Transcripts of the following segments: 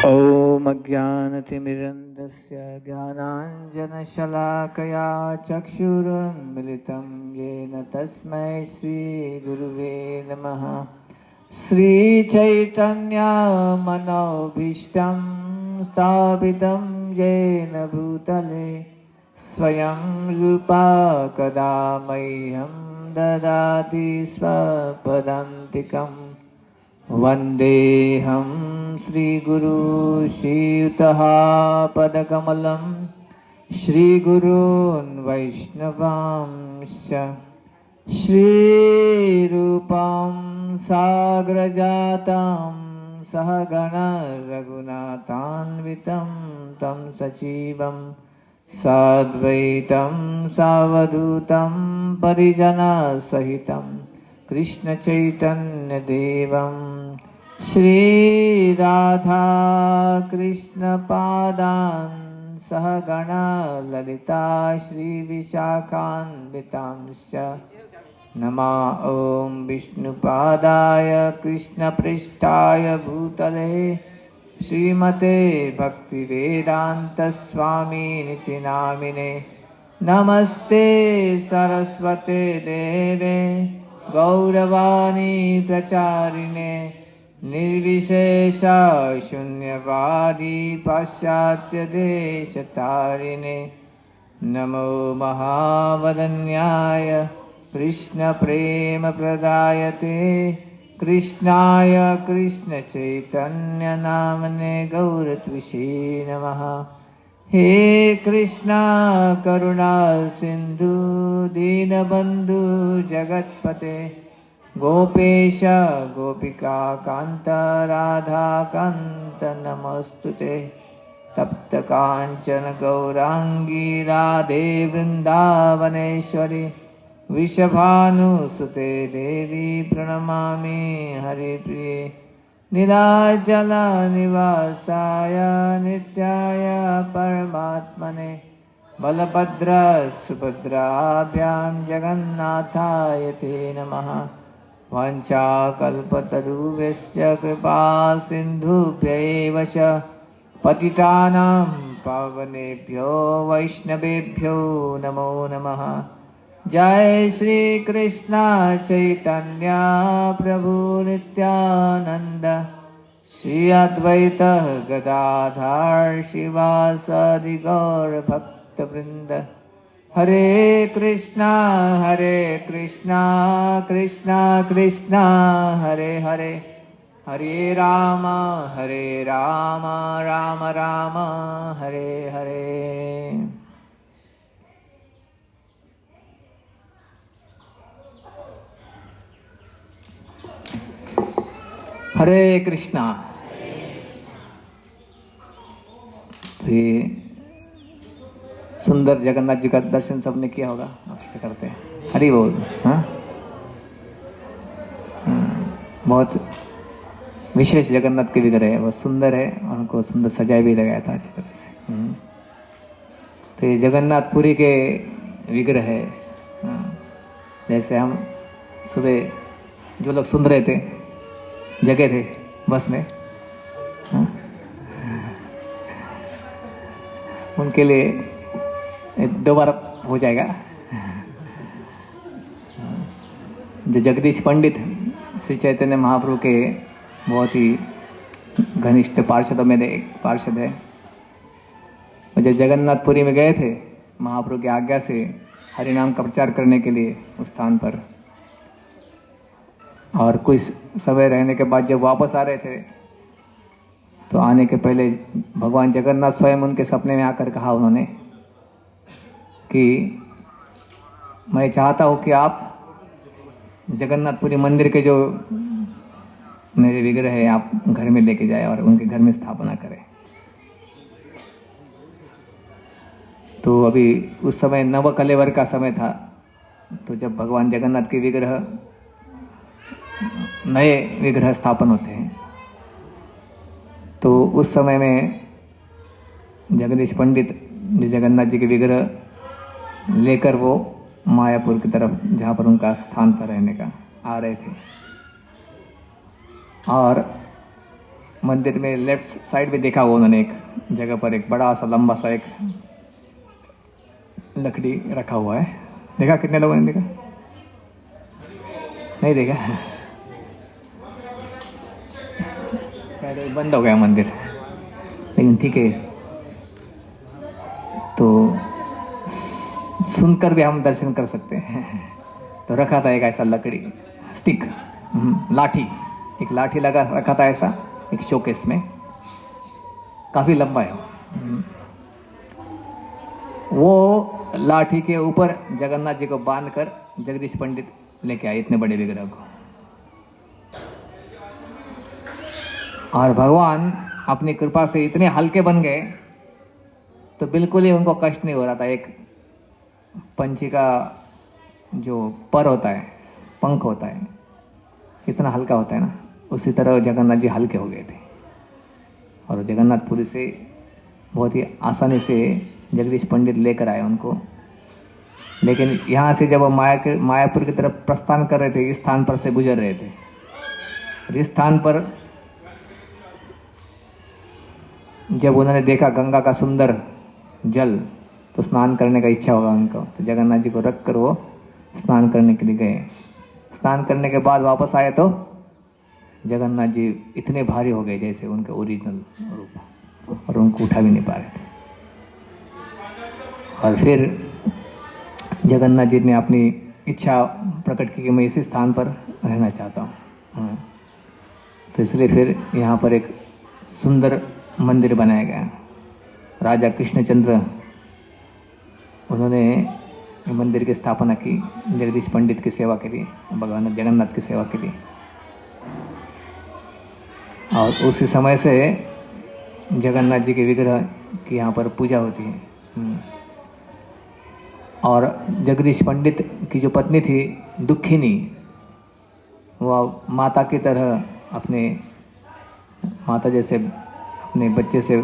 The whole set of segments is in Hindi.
ॐ अज्ञानतिमिरन्धस्य ज्ञानाञ्जनशलाकया चक्षुरुन्मिलितं येन तस्मै श्रीगुरुवे नमः। श्रीचैतन्यमनोभीष्टं स्थापितं येन भूतले स्वयं रूपा कदा मह्यं ददाति स्वपदान्तिकम्। वन्देऽहं श्रीगुरु श्रीयुतः पदकमलं श्रीगुरून् वैष्णवांश्च श्रीरूपं साग्रजातं सहगण रघुनाथान्वितं तं सजीवं साद्वैतं सावधूतं परिजनसहितं कृष्ण चैतन्य देवं श्रीराधा कृष्ण पादान् सहगण ललिता श्रीविशाखान्वितांश्च नमः। ॐ विष्णुपादाय कृष्णपृष्ठाय भूतले श्रीमते भक्तिवेदान्तस्वामिनिति नामिने नमस्ते सरस्वते देवे गौरवाणी प्रचारिणे निर्विशेष शून्यवादी पाश्चात्य देशतारिणे नमो महावदन्याय कृष्ण प्रेम प्रदायते कृष्णाय कृष्ण चैतन्य नामने गौरत्विषे नमः। हे कृष्णा करुणा सिंधु दीनबंधु जगत्पते गोपेश गोपिका कांत राधा कांत नमस्तुते। तप्त कांचन गौरांगी राधे वृंदावनेश्वरी वृषभानुसुते देवी प्रणमामि हरिप्रिये। नीलाचल निवासाय नित्याय परमात्मने बलभद्र सुभद्राभ्यां जगन्नाथाय ते नमः। वाञ्छाकल्पतरुभ्यश्च कृपा सिन्धुभ्यैव च पतितानां पावनेभ्यो वैष्णवेभ्यो नमो नमः। जय श्री कृष्ण चैतन्य प्रभु नित्यानंद श्री अद्वैत गदाधर शिवासादि गौर भक्त वृंद। हरे कृष्णा कृष्णा कृष्णा हरे हरे हरे राम राम राम हरे हरे। हरे कृष्णा। तो ये सुंदर जगन्नाथ जी का दर्शन सबने किया होगा, आपसे करते हैं। हरि बोल। हाँ, बहुत विशेष जगन्नाथ के विग्रह है, बहुत सुंदर है और उनको सुंदर सजाया भी लगाया था अच्छी तरह से। तो ये जगन्नाथपुरी के विग्रह है। जैसे हम सुबह जो लोग सुन रहे थे, जगह थे बस में, उनके लिए दोबारा हो जाएगा। जो जगदीश पंडित श्री चैतन्य महाप्रभु के बहुत ही घनिष्ठ पार्षदों में एक पार्षद है। जब जगन्नाथपुरी में गए थे महाप्रभु की आज्ञा से हरिनाम का प्रचार करने के लिए उस स्थान पर, और कुछ समय रहने के बाद जब वापस आ रहे थे तो आने के पहले भगवान जगन्नाथ स्वयं उनके सपने में आकर कहा उन्होंने कि मैं चाहता हूँ कि आप जगन्नाथपुरी मंदिर के जो मेरे विग्रह है आप घर में लेके जाए और उनके घर में स्थापना करें। तो अभी उस समय नव कलेवर का समय था, तो जब भगवान जगन्नाथ के विग्रह नए विग्रह स्थापन होते हैं तो उस समय में जगदीश पंडित जगन्नाथ जी के विग्रह लेकर वो मायापुर की तरफ, जहाँ पर उनका स्थान था रहने का, आ रहे थे। और मंदिर में लेफ्ट साइड में देखा हुआ उन्होंने, एक जगह पर एक बड़ा सा लंबा सा एक लकड़ी रखा हुआ है। देखा? कितने लोगों ने देखा? नहीं देखा? शायद बंद हो गया मंदिर, लेकिन ठीक है। तो सुनकर भी हम दर्शन कर सकते हैं। तो रखा था एक ऐसा लकड़ी स्टिक, लाठी, एक लाठी लगा रखा था ऐसा एक शोकेस में, काफी लंबा है वो। लाठी के ऊपर जगन्नाथ जी को बांधकर जगदीश पंडित लेके आए इतने बड़े विग्रह को। और भगवान अपनी कृपा से इतने हल्के बन गए तो बिल्कुल ही उनको कष्ट नहीं हो रहा था। एक पंछी का जो पर होता है, पंख होता है, कितना हल्का होता है ना, उसी तरह जगन्नाथ जी हल्के हो गए थे। और जगन्नाथपुरी से बहुत ही आसानी से जगदीश पंडित लेकर आए उनको। लेकिन यहाँ से जब वो मायापुर की तरफ प्रस्थान कर रहे थे, इस स्थान पर से गुजर रहे थे, और इस स्थान पर जब उन्होंने देखा गंगा का सुंदर जल, तो स्नान करने का इच्छा होगा उनको। तो जगन्नाथ जी को रख कर वो स्नान करने के लिए गए। स्नान करने के बाद वापस आए तो जगन्नाथ जी इतने भारी हो गए जैसे उनके ओरिजिनल रूप, और उनको उठा भी नहीं पा रहे थे। और फिर जगन्नाथ जी ने अपनी इच्छा प्रकट की कि मैं इसी स्थान पर रहना चाहता हूँ। तो इसलिए फिर यहाँ पर एक सुंदर मंदिर बनाया गया। राजा कृष्णचंद्र उन्होंने मंदिर की स्थापना की जगदीश पंडित की सेवा के लिए, भगवान जगन्नाथ की सेवा के लिए। और उसी समय से जगन्नाथ जी के विग्रह की यहाँ पर पूजा होती है। और जगदीश पंडित की जो पत्नी थी दुखिनी, वह माता की तरह अपने माता जैसे अपने बच्चे से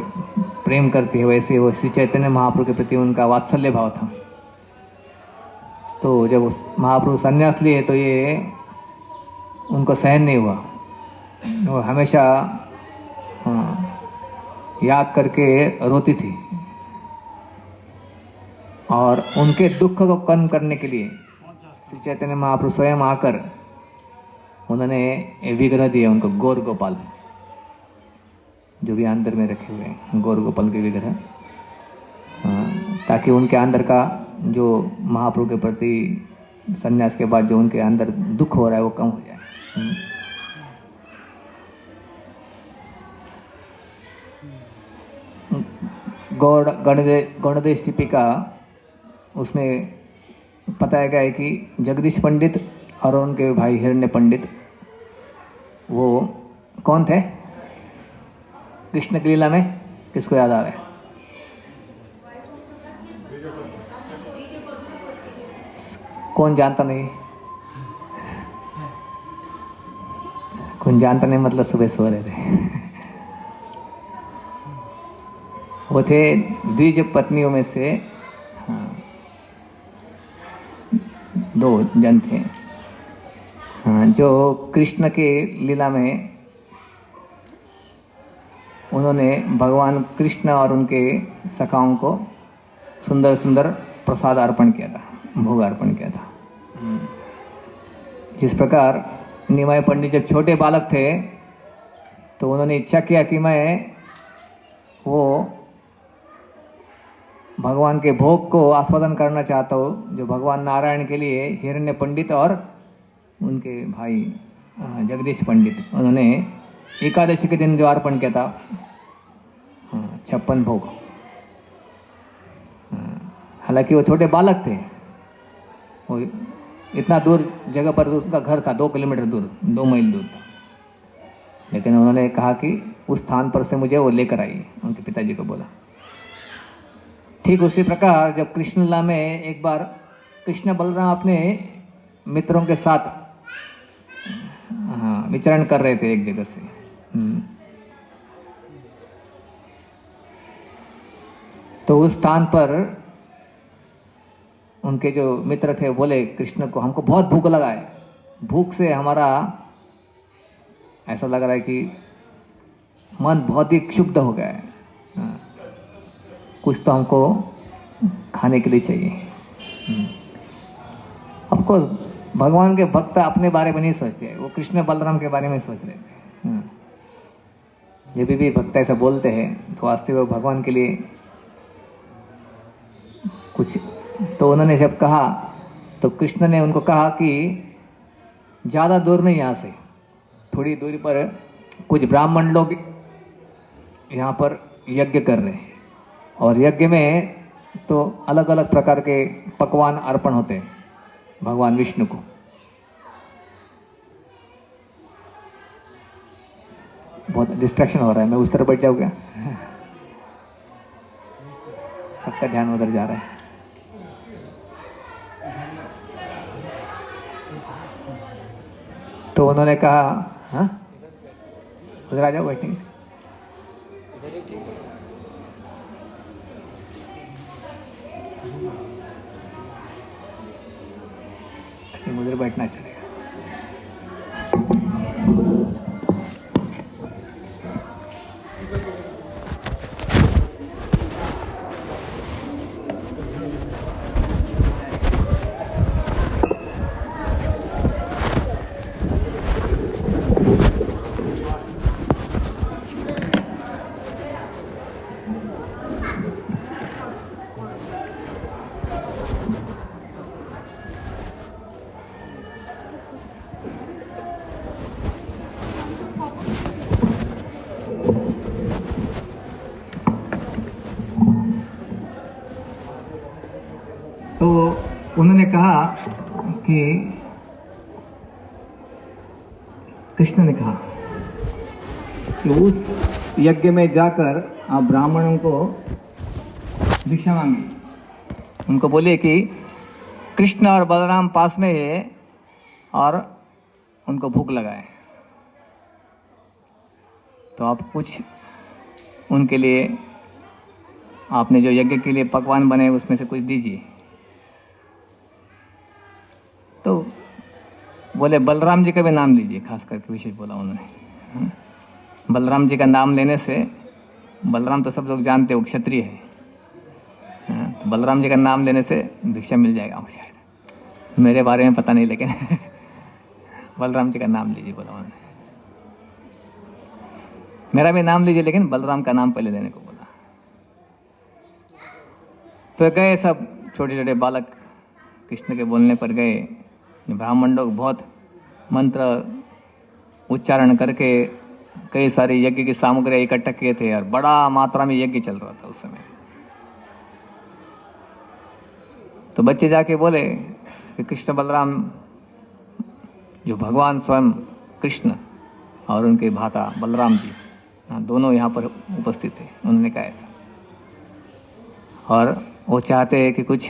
प्रेम करती है, वैसे वो श्री चैतन्य महाप्रभु के प्रति उनका वात्सल्य भाव था। तो जब उस महाप्रभु संन्यास लिए तो ये उनको सहन नहीं हुआ। वो हमेशा याद करके रोती थी, और उनके दुख को कम करने के लिए श्री चैतन्य महाप्रभु स्वयं आकर उन्होंने विग्रह दिए उनको, गौर गोपाल, जो भी अंदर में रखे हुए हैं गौर गोपाल के विग्रह, ताकि उनके अंदर का जो महाप्रभु के प्रति संन्यास के बाद जो उनके अंदर दुख हो रहा है वो कम हो जाए। गौड़देश टिपिका उसमें बताया गया है कि जगदीश पंडित और उनके भाई हिरण्य पंडित वो कौन थे कृष्ण की लीला में? किसको याद आ रहा है? कौन जानता नहीं? कौन जानता नहीं मतलब सुबह सो रहे थे। वो थे द्विज पत्नियों में से दो जन थे जो कृष्ण के लीला में उन्होंने भगवान कृष्ण और उनके सखाओं को सुंदर सुंदर प्रसाद अर्पण किया था, भोग अर्पण किया था। जिस प्रकार निमाय पंडित जब छोटे बालक थे तो उन्होंने इच्छा किया कि मैं वो भगवान के भोग को आस्वादन करना चाहता हूँ, जो भगवान नारायण के लिए हिरण्य पंडित और उनके भाई जगदीश पंडित उन्होंने एकादशी के दिन जो अर्पण किया था 56 भोग। हालांकि वो छोटे बालक थे, वो इतना दूर जगह पर उसका घर था, 2 किलोमीटर दूर, 2 मील दूर था, लेकिन उन्होंने कहा कि उस स्थान पर से मुझे वो लेकर आई, उनके पिताजी को बोला। ठीक उसी प्रकार जब कृष्ण लीला में एक बार कृष्ण बलराम अपने मित्रों के साथ विचरण कर रहे थे एक जगह से, तो उस स्थान पर उनके जो मित्र थे बोले कृष्ण को, हमको बहुत भूख लगा है, भूख से हमारा ऐसा लग रहा है कि मन बहुत ही क्षुब्ध हो गया है, कुछ तो हमको खाने के लिए चाहिए। ऑफकोर्स भगवान के भक्त अपने बारे में नहीं सोचते, वो कृष्ण बलराम के बारे में सोच रहे थे। जब भी भक्त ऐसा बोलते हैं तो वास्तव में भगवान के लिए कुछ, तो उन्होंने जब कहा तो कृष्ण ने उनको कहा कि ज़्यादा दूर नहीं, यहाँ से थोड़ी दूरी पर कुछ ब्राह्मण लोग यहाँ पर यज्ञ कर रहे हैं, और यज्ञ में तो अलग अलग प्रकार के पकवान अर्पण होते हैं भगवान विष्णु को। बहुत डिस्ट्रैक्शन हो रहा है, मैं उस तरफ बैठ जाऊँ क्या? सबका ध्यान उधर जा रहा है। तो उन्होंने कहा, हाँ उधर आ जाओ, बैठेंगे। उधर बैठना चलेगा। तो उन्होंने कहा कि कृष्ण ने कहा कि उस यज्ञ में जाकर आप ब्राह्मणों को भिक्षा मांगे। उनको बोले कि कृष्ण और बलराम पास में है और उनको भूख लगा है, तो आप कुछ उनके लिए, आपने जो यज्ञ के लिए पकवान बने उसमें से कुछ दीजिए। तो बोले बलराम जी का भी नाम लीजिए, खास करके विशेष बोला उन्होंने। बलराम जी का नाम लेने से, बलराम तो सब लोग जानते हो क्षत्रिय है, तो बलराम जी का नाम लेने से भिक्षा मिल जाएगा शायद, मेरे बारे में पता नहीं, लेकिन बलराम जी का नाम लीजिए बोला उन्होंने। मेरा भी नाम लीजिए, लेकिन बलराम का नाम पहले लेने को बोला। तो गए सब छोटे छोटे बालक कृष्ण के बोलने पर गए। ब्राह्मण लोग बहुत मंत्र उच्चारण करके कई सारे यज्ञ की सामग्री इकट्ठा किए थे, और बड़ा मात्रा में यज्ञ चल रहा था उस समय। तो बच्चे जाके बोले कि कृष्ण बलराम, जो भगवान स्वयं कृष्ण और उनके भ्राता बलराम जी, दोनों यहाँ पर उपस्थित थे। उन्होंने कहा ऐसा, और वो चाहते हैं कि कुछ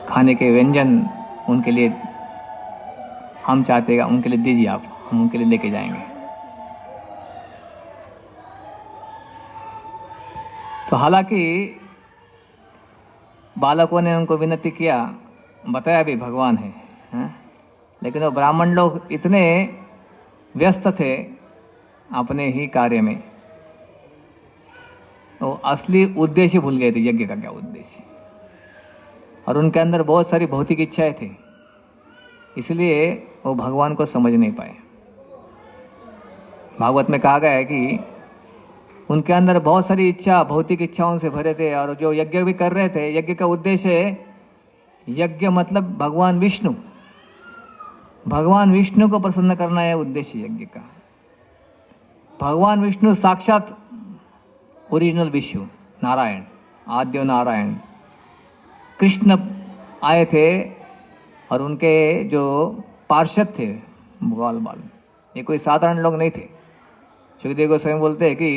खाने के व्यंजन उनके लिए, हम चाहते हैं उनके लिए दीजिए आप, हम उनके लिए लेके जाएंगे। तो हालांकि बालकों ने उनको विनती किया, बताया भी भगवान है, लेकिन वो ब्राह्मण लोग इतने व्यस्त थे अपने ही कार्य में, वो असली उद्देश्य भूल गए थे, यज्ञ का क्या उद्देश्य। और उनके अंदर बहुत सारी भौतिक इच्छाएं थी, इसलिए वो भगवान को समझ नहीं पाए। भागवत में कहा गया है कि उनके अंदर बहुत सारी इच्छा, भौतिक इच्छाओं से भरे थे, और जो यज्ञ भी कर रहे थे, यज्ञ का उद्देश्य, यज्ञ मतलब भगवान विष्णु, भगवान विष्णु को प्रसन्न करना है उद्देश्य यज्ञ का। भगवान विष्णु साक्षात ओरिजिनल विष्णु नारायण, आद्य नारायण कृष्ण आए थे, और उनके जो पार्षद थे ग्वाल बाल, ये कोई साधारण लोग नहीं थे। सुखदेव गोस्वामी बोलते हैं कि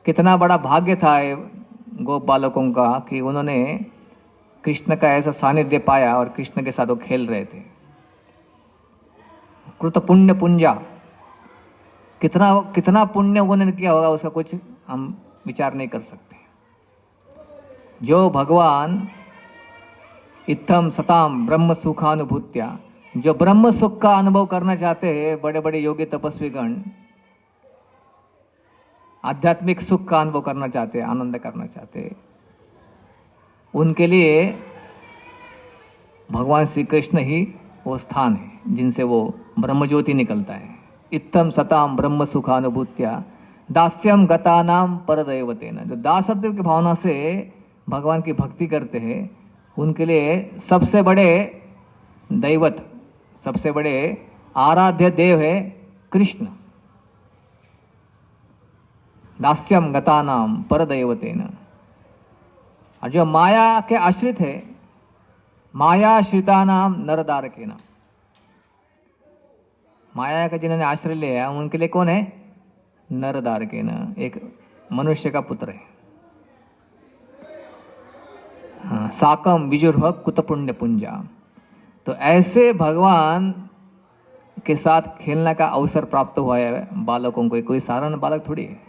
कितना बड़ा भाग्य था गोप बालकों का कि उन्होंने कृष्ण का ऐसा सानिध्य पाया, और कृष्ण के साथ वो खेल रहे थे। कृत पुण्य पुंजा, कितना कितना पुण्य उन्होंने किया होगा, उसका कुछ हम विचार नहीं कर सकते। जो भगवान इत्थम सताम ब्रह्म सुखानुभूत्या जो ब्रह्म सुख का अनुभव करना चाहते हैं, बड़े बड़े योगी तपस्वी गण आध्यात्मिक सुख का अनुभव करना चाहते हैं, आनंद करना चाहते हैं, उनके लिए भगवान श्री कृष्ण ही वो स्थान है जिनसे वो ब्रह्म ज्योति निकलता है। इत्थम सताम ब्रह्म सुखानुभूत्या दास्यम गतानाम परदैवतेन। जो दासत्व की भावना से भगवान की भक्ति करते हैं, उनके लिए सबसे बड़े दैवत, सबसे बड़े आराध्य देव है कृष्ण। दास्यम गतानाम परदैवतेन। और जो माया के आश्रित है, मायाश्रिता नाम नरदारकेन। माया का जिन्होंने आश्रय लिया उनके लिए कौन है? नरदारकेन, एक मनुष्य का पुत्र है। साकम विजुर्भ कुतपुण्य पुंजा। तो ऐसे भगवान के साथ खेलने का अवसर प्राप्त हुआ है बालकों को। कोई साधारण बालक थोड़ी है,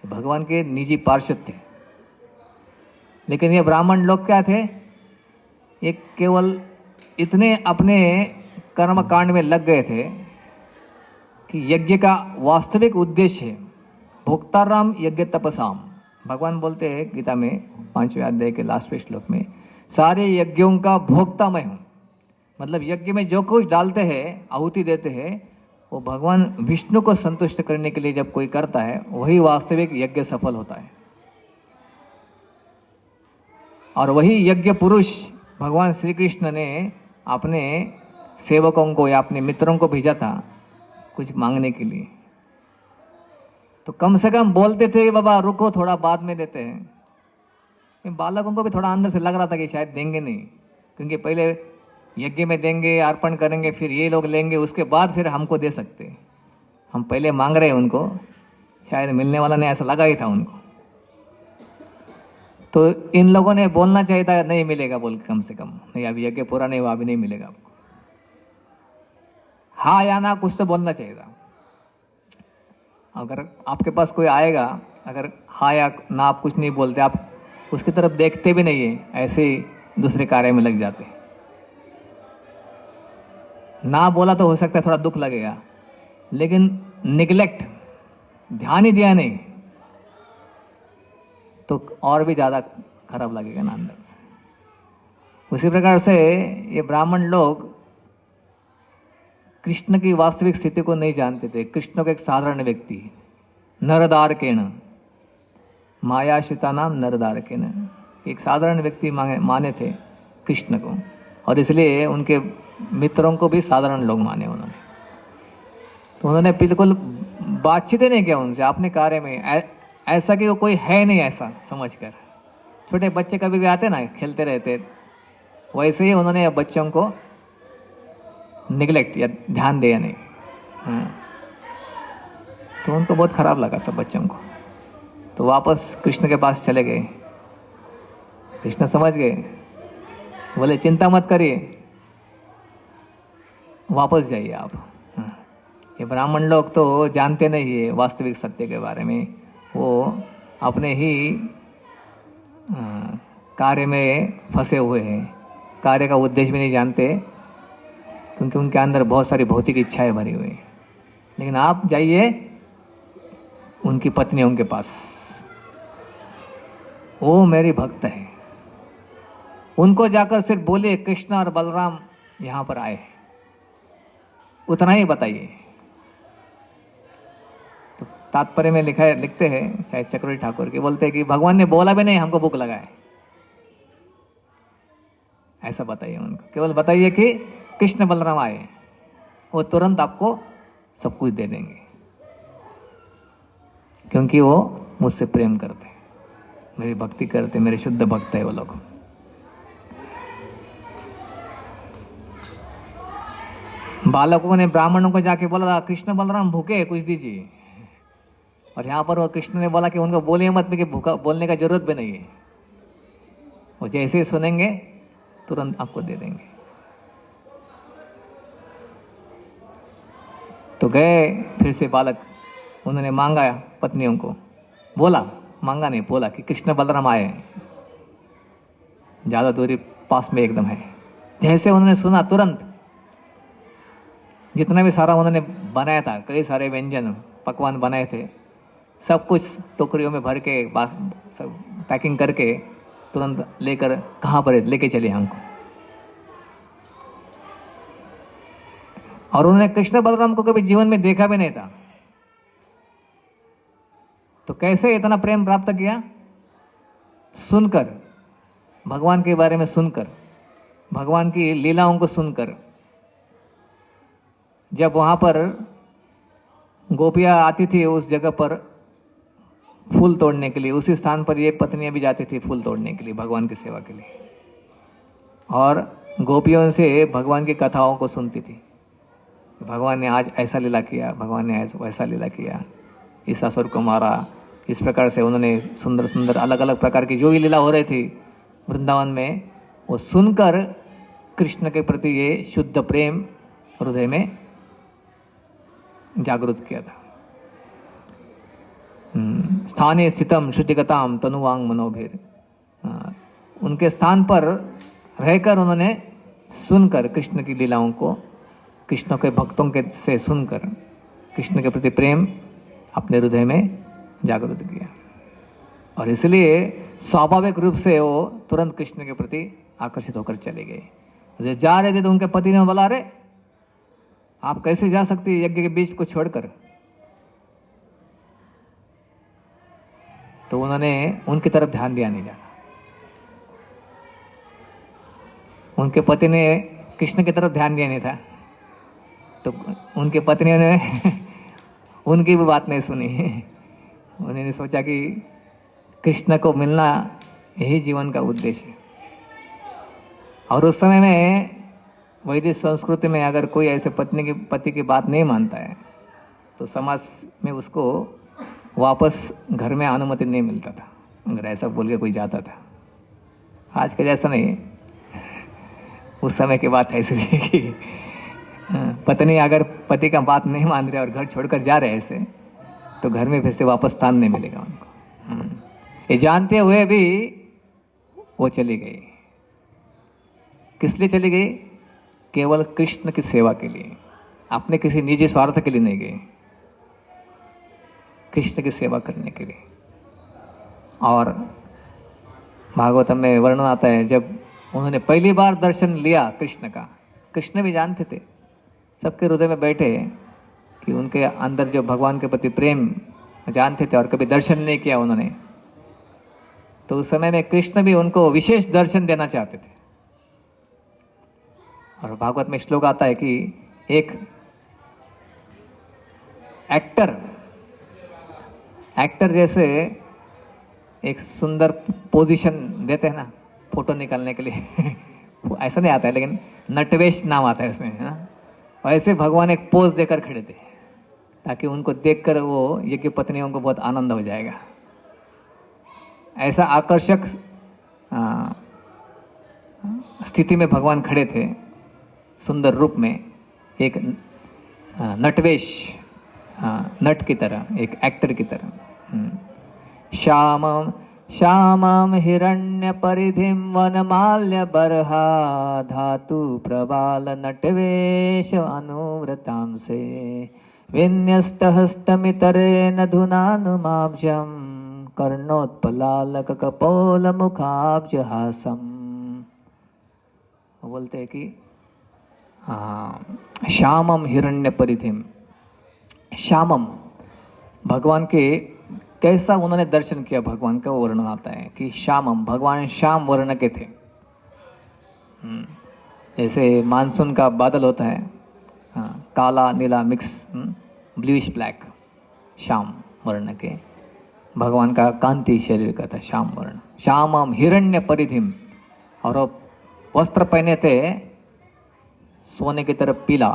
भगवान के निजी पार्षद थे। लेकिन ये ब्राह्मण लोग क्या थे? ये केवल इतने अपने कर्म कांड में लग गए थे कि यज्ञ का वास्तविक उद्देश्य है भोक्ताराम यज्ञ तपसाम। भगवान बोलते हैं गीता में 5वें अध्याय के लास्टवें श्लोक में, सारे यज्ञों का भोक्ता मैं हूँ। मतलब यज्ञ में जो कुछ डालते हैं, आहुति देते हैं, वो भगवान विष्णु को संतुष्ट करने के लिए जब कोई करता है, वही वास्तविक यज्ञ सफल होता है। और वही यज्ञ पुरुष भगवान श्री कृष्ण ने अपने सेवकों को या अपने मित्रों को भेजा था कुछ मांगने के लिए। तो कम से कम बोलते थे बाबा रुको, थोड़ा बाद में देते हैं। बालकों को भी थोड़ा अंदर से लग रहा था कि शायद देंगे नहीं, क्योंकि पहले यज्ञ में देंगे, अर्पण करेंगे, फिर ये लोग लेंगे, उसके बाद फिर हमको दे सकते हैं। हम पहले मांग रहे हैं उनको, शायद मिलने वाला नहीं, ऐसा लगा ही था उनको। तो इन लोगों ने बोलना चाहिए था नहीं मिलेगा बोल के, कम से कम नहीं, अभी यज्ञ पूरा नहीं हुआ, अभी नहीं मिलेगा आपको। हाँ या ना कुछ तो बोलना चाहिए था। अगर आपके पास कोई आएगा, अगर हाँ या ना आप कुछ नहीं बोलते, आप उसकी तरफ देखते भी नहीं है, ऐसे ही दूसरे कार्य में लग जाते। ना बोला तो हो सकता है थोड़ा दुख लगेगा, लेकिन निगलेक्ट, ध्यान ही दिया नहीं, तो और भी ज़्यादा खराब लगेगा ना अंदर से। उसी प्रकार से ये ब्राह्मण लोग कृष्ण की वास्तविक स्थिति को नहीं जानते थे। कृष्ण को एक साधारण व्यक्ति, नरदारकेन, मायाश्रिता नाम नरदारकेन, एक साधारण व्यक्ति माने थे कृष्ण को, और इसलिए उनके मित्रों को भी साधारण लोग माने उन्होंने। तो उन्होंने बिल्कुल बातचीत ही नहीं किया उनसे अपने कार्य में, ऐसा कि वो कोई है नहीं ऐसा समझकर। छोटे बच्चे कभी भी आते ना, खेलते रहते, वैसे ही उन्होंने बच्चों को निगलेक्ट या ध्यान दिया नहीं। तो उनको बहुत खराब लगा सब बच्चों को। तो वापस कृष्ण के पास चले गए। कृष्ण समझ गए, बोले चिंता मत करिए, वापस जाइए आप। ये ब्राह्मण लोग तो जानते नहीं है वास्तविक सत्य के बारे में, वो अपने ही कार्य में फंसे हुए हैं, कार्य का उद्देश्य भी नहीं जानते, क्योंकि उनके अंदर बहुत सारी भौतिक इच्छाएं भरी हुई। लेकिन आप जाइए उनकी पत्नियों के पास, वो मेरी भक्त है, उनको जाकर सिर्फ बोले कृष्ण और बलराम यहाँ पर आए, उतना ही बताइए। तो तात्पर्य में लिखते हैं शायद चक्रवर्ती ठाकुर के, बोलते हैं कि भगवान ने बोला भी नहीं हमको भूख लगा है, ऐसा बताइए उनको। केवल बताइए कि कृष्ण बलराम आए, वो तुरंत आपको सब कुछ दे देंगे, क्योंकि वो मुझसे प्रेम करते हैं, मेरी भक्ति करते, मेरे शुद्ध भक्त है वो लोग। बालकों ने ब्राह्मणों को जाके बोला कृष्ण बलराम भूखे, कुछ दीजिए। और यहाँ पर वो कृष्ण ने बोला कि उनको बोलिए मत कि भूखा, बोलने का जरूरत भी नहीं है, वो जैसे ही सुनेंगे तुरंत आपको दे देंगे। तो गए फिर से बालक, उन्होंने मांगा पत्नियों को, बोला, मांगा नहीं, बोला कि कृष्ण बलराम आए, ज़्यादा दूरी पास में एकदम है। जैसे उन्होंने सुना तुरंत जितना भी सारा उन्होंने बनाया था, कई सारे व्यंजन पकवान बनाए थे, सब कुछ टोकरियों में भर के सब पैकिंग करके तुरंत लेकर कहाँ पर लेके चले हमको। और उन्होंने कृष्ण बलराम को कभी जीवन में देखा भी नहीं था, तो कैसे इतना प्रेम प्राप्त किया? सुनकर, भगवान के बारे में सुनकर, भगवान की लीलाओं को सुनकर। जब वहां पर गोपियां आती थी उस जगह पर फूल तोड़ने के लिए, उसी स्थान पर ये पत्नियां भी जाती थी फूल तोड़ने के लिए, भगवान की सेवा के लिए, और गोपियों से भगवान की कथाओं को सुनती थी। भगवान ने आज ऐसा लीला किया, भगवान ने ऐसा वैसा लीला किया, इस असुर को मारा, इस प्रकार से उन्होंने सुंदर सुंदर अलग अलग प्रकार की जो भी लीला हो रही थी वृंदावन में, वो सुनकर कृष्ण के प्रति ये शुद्ध प्रेम हृदय में जागृत किया था। स्थाने स्थितम श्रुतिगताम तनुवांग मनोभीर, उनके स्थान पर रहकर उन्होंने सुनकर कृष्ण की लीलाओं को, कृष्ण के भक्तों के से सुनकर कृष्ण के प्रति प्रेम अपने हृदय में जागृत किया, और इसलिए स्वाभाविक रूप से वो तुरंत कृष्ण के प्रति आकर्षित होकर चले गए। तो जा रहे थे तो उनके पति ने बोला, अरे आप कैसे जा सकते हैं यज्ञ के बीच को छोड़कर? तो उन्होंने उनकी तरफ ध्यान दिया नहीं जाना। उनके पति ने कृष्ण की तरफ ध्यान दिया नहीं था, तो उनके पत्नी ने उनकी भी बात नहीं सुनी। उन्होंने सोचा कि कृष्ण को मिलना यही जीवन का उद्देश्य है। और उस समय में वैदिक संस्कृति में अगर कोई ऐसे पति की बात नहीं मानता है तो समाज में उसको वापस घर में अनुमति नहीं मिलता था, अगर ऐसा बोल के कोई जाता था। आज के जैसा नहीं, उस समय की बात ऐसी थी कि पत्नी अगर पति का बात नहीं मान रहे और घर छोड़कर जा रहे ऐसे, तो घर में फिर से वापस स्थान नहीं मिलेगा उनको। ये जानते हुए भी वो चली गई। किस लिए चली गई? केवल कृष्ण की सेवा के लिए, अपने किसी निजी स्वार्थ के लिए नहीं गई, कृष्ण की सेवा करने के लिए। और भागवतम में वर्णन आता है, जब उन्होंने पहली बार दर्शन लिया कृष्ण का, कृष्ण भी जानते थे, सबके हृदय में बैठे कि उनके अंदर जो भगवान के प्रति प्रेम जानते थे और कभी दर्शन नहीं किया उन्होंने, तो उस समय में कृष्ण भी उनको विशेष दर्शन देना चाहते थे। और भागवत में श्लोक आता है कि एक एक्टर जैसे एक सुंदर पोजीशन देते हैं ना फोटो निकालने के लिए ऐसा नहीं आता है, लेकिन नटवेश नाम आता है इसमें, है ना। वैसे भगवान एक पोज देकर खड़े थे ताकि उनको देखकर वो यज्ञ पत्नियों को बहुत आनंद हो जाएगा। ऐसा आकर्षक स्थिति में भगवान खड़े थे, सुंदर रूप में, एक नटवेश, नट की तरह, एक एक्टर की तरह। श्यामं हिरण्य परिधिं वनमाल्य बर्हा धातु प्रबाल नटवेश अनुव्रतां से विन्यस्त हस्तमितरेण धुनानुमाब्जं कर्णोत्पलालक कपोल मुखाब्ज हासम। बोलते हैं कि श्यामम हिरण्य परिधिम, श्यामम भगवान के कैसा उन्होंने दर्शन किया, भगवान का वर्णन आता है कि श्यामम, भगवान श्याम वर्ण के थे। जैसे मानसून का बादल होता है, काला नीला मिक्स, ब्लूइश ब्लैक, श्याम वर्ण के भगवान का कांति शरीर का था श्याम वर्ण। श्यामम हिरण्य परिधिम, और वस्त्र पहने थे सोने की तरफ पीला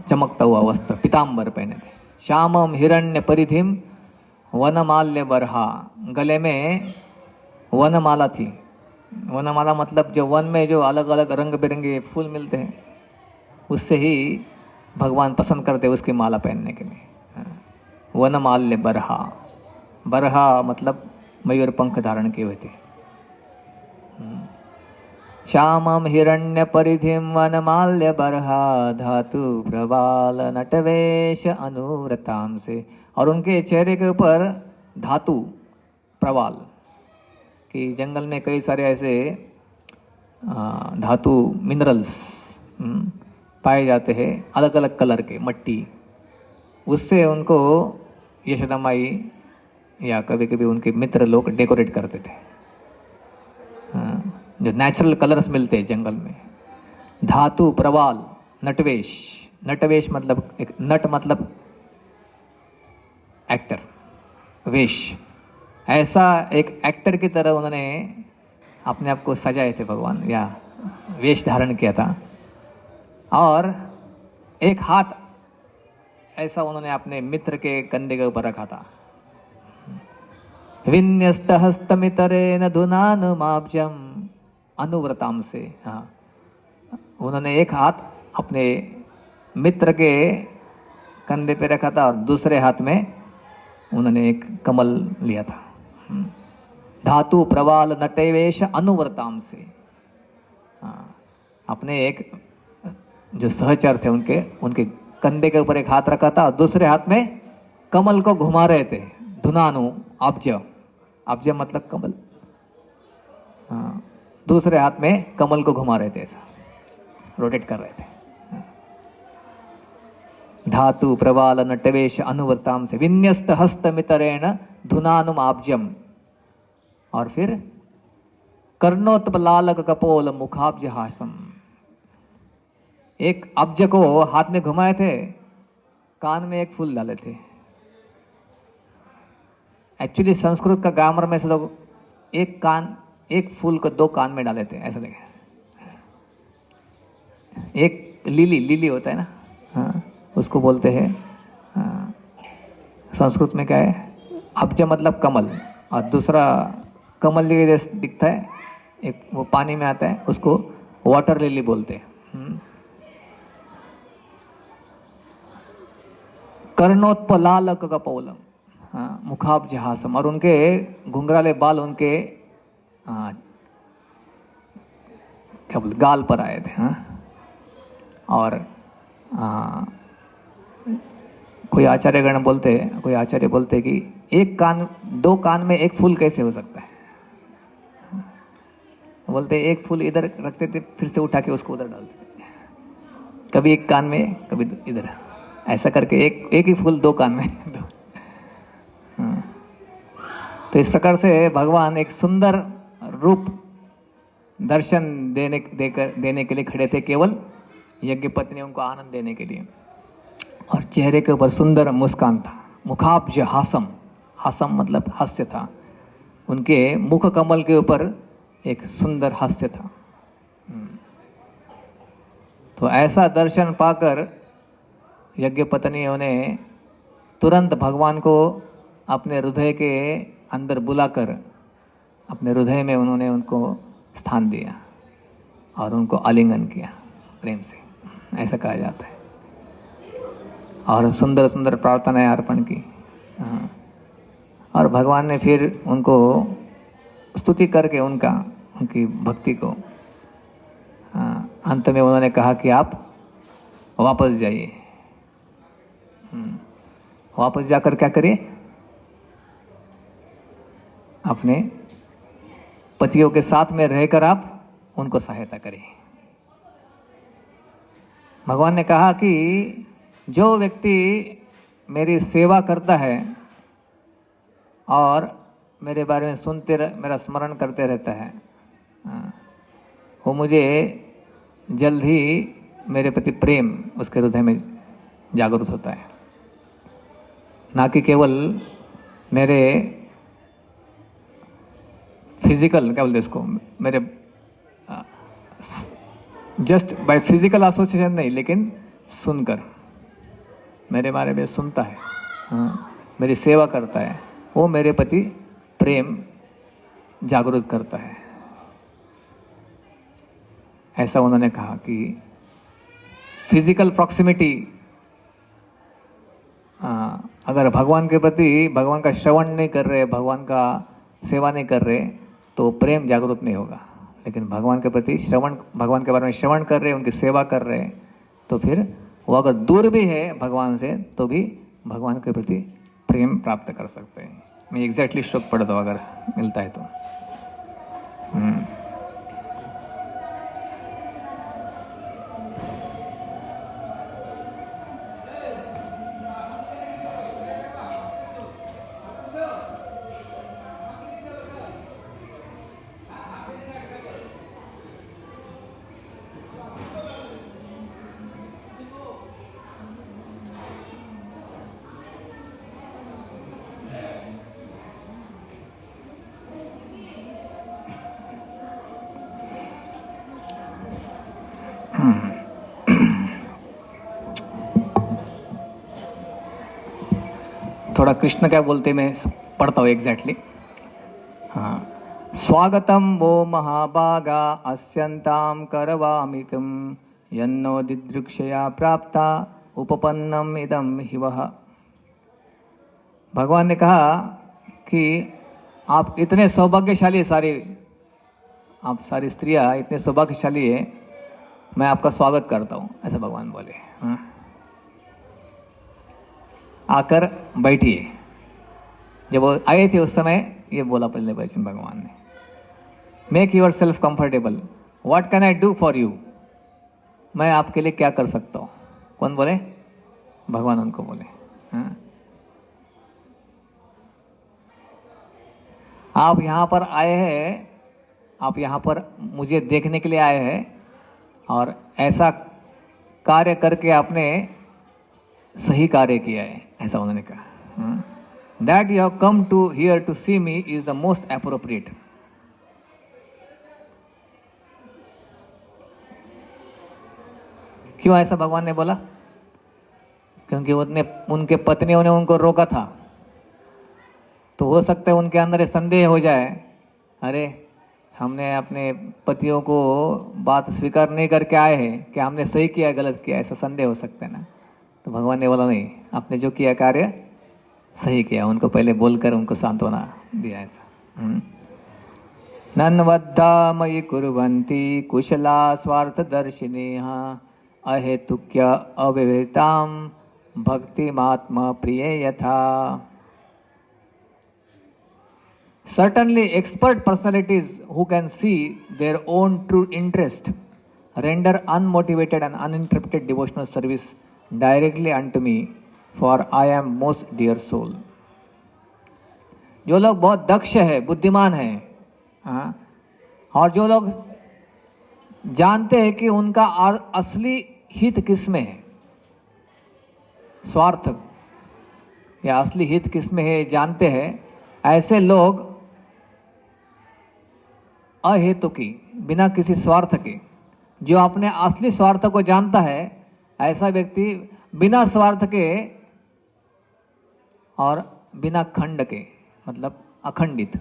चमकता हुआ वस्त्र, पीताम्बर पहने थे। श्यामम हिरण्य परिधिम वनमाल्य बरहा, गले में वनमाला थी। वनमाला मतलब जो वन में जो अलग अलग रंग बिरंगे फूल मिलते हैं, उससे ही भगवान पसंद करते उसकी माला पहनने के लिए। वनमाल्य बरहा, बरहा मतलब मयूर पंख धारण किए हुए थे। श्यामं हिरण्य परिधिं वनमाल्य बरहा धातु प्रवाल नटवेश अनुव्रताम से। और उनके चेहरे के ऊपर धातु प्रवाल, कि जंगल में कई सारे ऐसे धातु मिनरल्स पाए जाते हैं अलग अलग कलर के, मट्टी, उससे उनको यशोदा माई या कभी कभी उनके मित्र लोग डेकोरेट करते थे। जो नेचुरल कलर्स मिलते हैं जंगल में। धातु प्रवाल नटवेश, नटवेश मतलब एक नट मतलब एक्टर, वेश, ऐसा एक एक्टर की तरह उन्होंने अपने आप को सजाए थे भगवान, या वेश धारण किया था। और एक हाथ ऐसा उन्होंने अपने मित्र के कंधे के ऊपर रखा था। विन्यस्त हस्तमितरेण धुनानुमाब्जम अनुव्रताम से। हाँ, उन्होंने एक हाथ अपने मित्र के कंधे पे रखा था और दूसरे हाथ में उन्होंने एक कमल लिया था। धातु प्रवाल नटेवेश अनुव्रताम से। हाँ, अपने एक जो सहचर थे उनके उनके कंधे के ऊपर एक हाथ रखा था और दूसरे हाथ में कमल को घुमा रहे थे। धुनानु अब्ज, अब्ज मतलब कमल। हाँ, दूसरे हाथ में कमल को घुमा रहे थे, ऐसा रोटेट कर रहे थे। धातु प्रवाल नटवेश अनुवर्ताम से। विन्यस्त हस्तमितरेण धुनानुम आब्जम। और फिर कर्णोत्पलालक कपोल मुखाब्ज हासम। एक अब्ज को हाथ में घुमाए थे, कान में एक फूल डाले थे। एक्चुअली संस्कृत का ग्रामर में से लोग एक फूल को दो कान में डाले थे, ऐसा लगे। एक लिली होता है ना, हाँ, उसको बोलते हैं। हाँ, संस्कृत में क्या है, अब्ज मतलब कमल, और दूसरा कमल के जैसे दिखता है, एक वो पानी में आता है, उसको वाटर लिली बोलते हैं। कर्णोत्पलालक कपोलम, हाँ, मुखाब्ज हासम। और उनके घुंघराले बाल उनके क्या बोलते गाल पर आए थे। हाँ, और कोई आचार्य बोलते कि एक कान, दो कान में एक फूल कैसे हो सकता है। बोलते एक फूल इधर रखते थे, फिर से उठा के उसको उधर डालते थे, कभी एक कान में कभी इधर, ऐसा करके एक ही फूल दो कान में दो। तो इस प्रकार से भगवान एक सुंदर रूप दर्शन देने के लिए खड़े थे, केवल यज्ञ पत्नियों को आनंद देने के लिए। और चेहरे के ऊपर सुंदर मुस्कान था। मुखाब्ज हासम, हासम मतलब हास्य था। उनके मुख कमल के ऊपर एक सुंदर हास्य था। तो ऐसा दर्शन पाकर यज्ञ पत्नियों ने तुरंत भगवान को अपने हृदय के अंदर बुलाकर अपने हृदय में उन्होंने उनको स्थान दिया और उनको आलिंगन किया प्रेम से, ऐसा कहा जाता है। और सुंदर सुंदर प्रार्थनाएं अर्पण की। और भगवान ने फिर उनको स्तुति करके उनकी भक्ति को अंत में उन्होंने कहा कि आप वापस जाइए। वापस जाकर क्या करिए, अपने पतियों के साथ में रहकर आप उनको सहायता करिए। भगवान ने कहा कि जो व्यक्ति मेरी सेवा करता है और मेरे बारे में मेरा स्मरण करते रहता है, वो मुझे जल्द ही मेरे प्रति प्रेम उसके हृदय में जागृत होता है। ना कि केवल मेरे फिजिकल, क्या बोलते इसको, मेरे जस्ट बाय फिजिकल एसोसिएशन नहीं, लेकिन सुनकर मेरे बारे में सुनता है, मेरी सेवा करता है, वो मेरे प्रति प्रेम जागृत करता है। ऐसा उन्होंने कहा कि फिजिकल प्रॉक्सिमिटी, अगर भगवान के प्रति भगवान का श्रवण नहीं कर रहे, भगवान का सेवा नहीं कर रहे, तो प्रेम जागृत नहीं होगा। लेकिन भगवान के प्रति श्रवण, भगवान के बारे में श्रवण कर रहे हैं, उनकी सेवा कर रहे हैं, तो फिर वो अगर दूर भी है भगवान से तो भी भगवान के प्रति प्रेम प्राप्त कर सकते हैं। मैं एग्जैक्टली श्लोक पढ़ता हूँ अगर मिलता है तो। थोड़ा कृष्ण क्या बोलते मैं पढ़ता हूँ एग्जैक्टली। हाँ, स्वागतम वो महाभागा अस्यंताम करवामिकम यन्नो दिदृक्षया प्राप्ता उपपन्नम इदम हिवः। भगवान ने कहा कि आप इतने सौभाग्यशाली, आप सारी स्त्रियां इतने सौभाग्यशाली है, मैं आपका स्वागत करता हूँ, ऐसा भगवान बोले। हाँ, आकर बैठिए। जब वो आए थे उस समय ये बोला पहले वैष्णव भगवान ने, make yourself comfortable, what can I do for you, मैं आपके लिए क्या कर सकता हूँ। कौन बोले? भगवान उनको बोले। हाँ? आप यहाँ पर आए हैं, आप यहाँ पर मुझे देखने के लिए आए हैं, और ऐसा कार्य करके आपने सही कार्य किया है, ऐसा उन्होंने कहा। That you have come to here to see me is the most appropriate. क्यों ऐसा भगवान ने बोला? क्योंकि उनके पत्नियों ने उनको रोका था, तो हो सकता है उनके अंदर संदेह हो जाए, अरे हमने अपने पतियों को बात स्वीकार नहीं करके आए हैं, क्या हमने सही किया गलत किया, ऐसा संदेह हो सकता है ना। तो भगवान ने बोला नहीं, आपने जो किया कार्य सही किया, उनको पहले बोलकर उनको सांत्वना दिया ऐसा। नन्वद्धा मयि कुर्वन्ति कुशला स्वार्थदर्शिनीः अहेतुक्य अविवेतां भक्तिमात्मा प्रिय यथा। Certainly expert personalities who can see their own true interest render unmotivated and uninterrupted devotional service directly unto me, for I am most dear soul. जो लोग बहुत दक्ष है, बुद्धिमान है, हाँ, और जो लोग जानते हैं कि उनका असली हित किस में है, स्वार्थ या असली हित किस में है जानते हैं, ऐसे लोग अहेतुकी, बिना किसी स्वार्थ के, जो अपने असली स्वार्थ को जानता है, ऐसा व्यक्ति बिना स्वार्थ के और बिना खंड के, मतलब अखंडित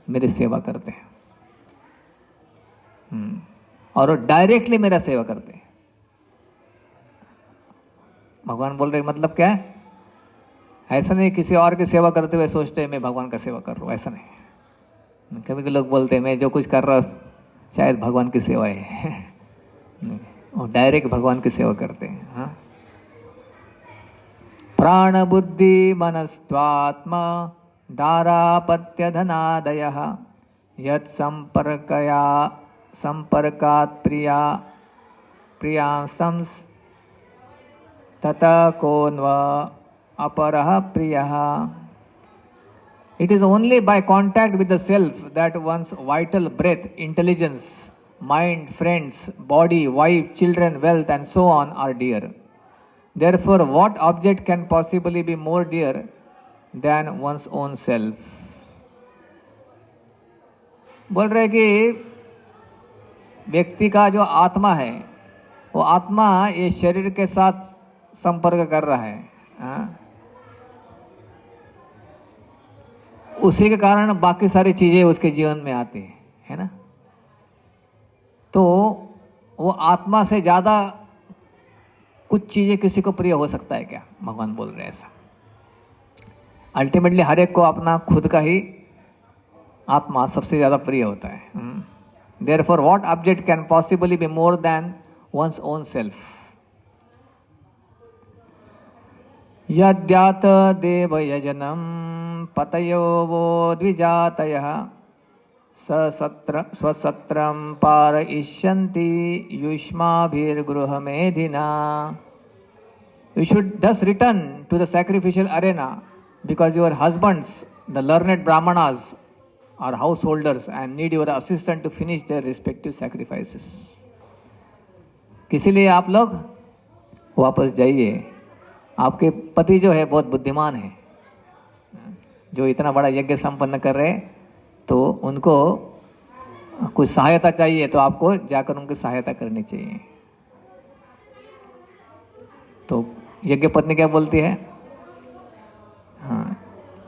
मेरी सेवा करते हैं, और डायरेक्टली मेरा सेवा करते हैं। भगवान बोल रहे मतलब क्या है? ऐसा नहीं किसी और की सेवा करते हुए सोचते हैं मैं भगवान का सेवा कर रहा हूँ, ऐसा नहीं। कभी कभी लोग बोलते हैं मैं जो कुछ कर रहा शायद भगवान की सेवा है। वो डायरेक्ट भगवान की सेवा करते हैं। हाँ, प्राण बुद्धि मनस्त्वात्मा दारापत्य धनादयः यत् संपर्कात् प्रियांसंस तथा कोन्व अपरः प्रियः। It is only by contact with the self that one's vital breath, intelligence, mind, friends, body, wife, children, wealth and so on are dear. Therefore, what object can possibly be more dear than one's own self? बोल रहे कि व्यक्ति का जो आत्मा है, वो आत्मा ये शरीर के साथ संपर्क कर रहा है, हाँ? उसी के कारण बाकी सारी चीजें उसके जीवन में आती है ना। तो वो आत्मा से ज्यादा कुछ चीजें किसी को प्रिय हो सकता है क्या? भगवान बोल रहे हैं ऐसा। अल्टीमेटली हर एक को अपना खुद का ही आत्मा सबसे ज्यादा प्रिय होता है। Therefore, what object can possibly be more than one's own self? यद्यात देवयजनं पतयो वो द्विजातयः स्वसत्रं पारयिष्यन्ति युष्माभिर्गृहमेधिना. You should thus return to the sacrificial arena because your husbands, the learned brahmanas, are householders and need your assistance to finish their respective sacrifices. इसीलिए आप लोग वापस जाइए. आपके पति जो है बहुत बुद्धिमान है, जो इतना बड़ा यज्ञ संपन्न कर रहे हैं, तो उनको कुछ सहायता चाहिए, तो आपको जाकर उनकी सहायता करनी चाहिए. तो यज्ञ पत्नी क्या बोलती है? हाँ,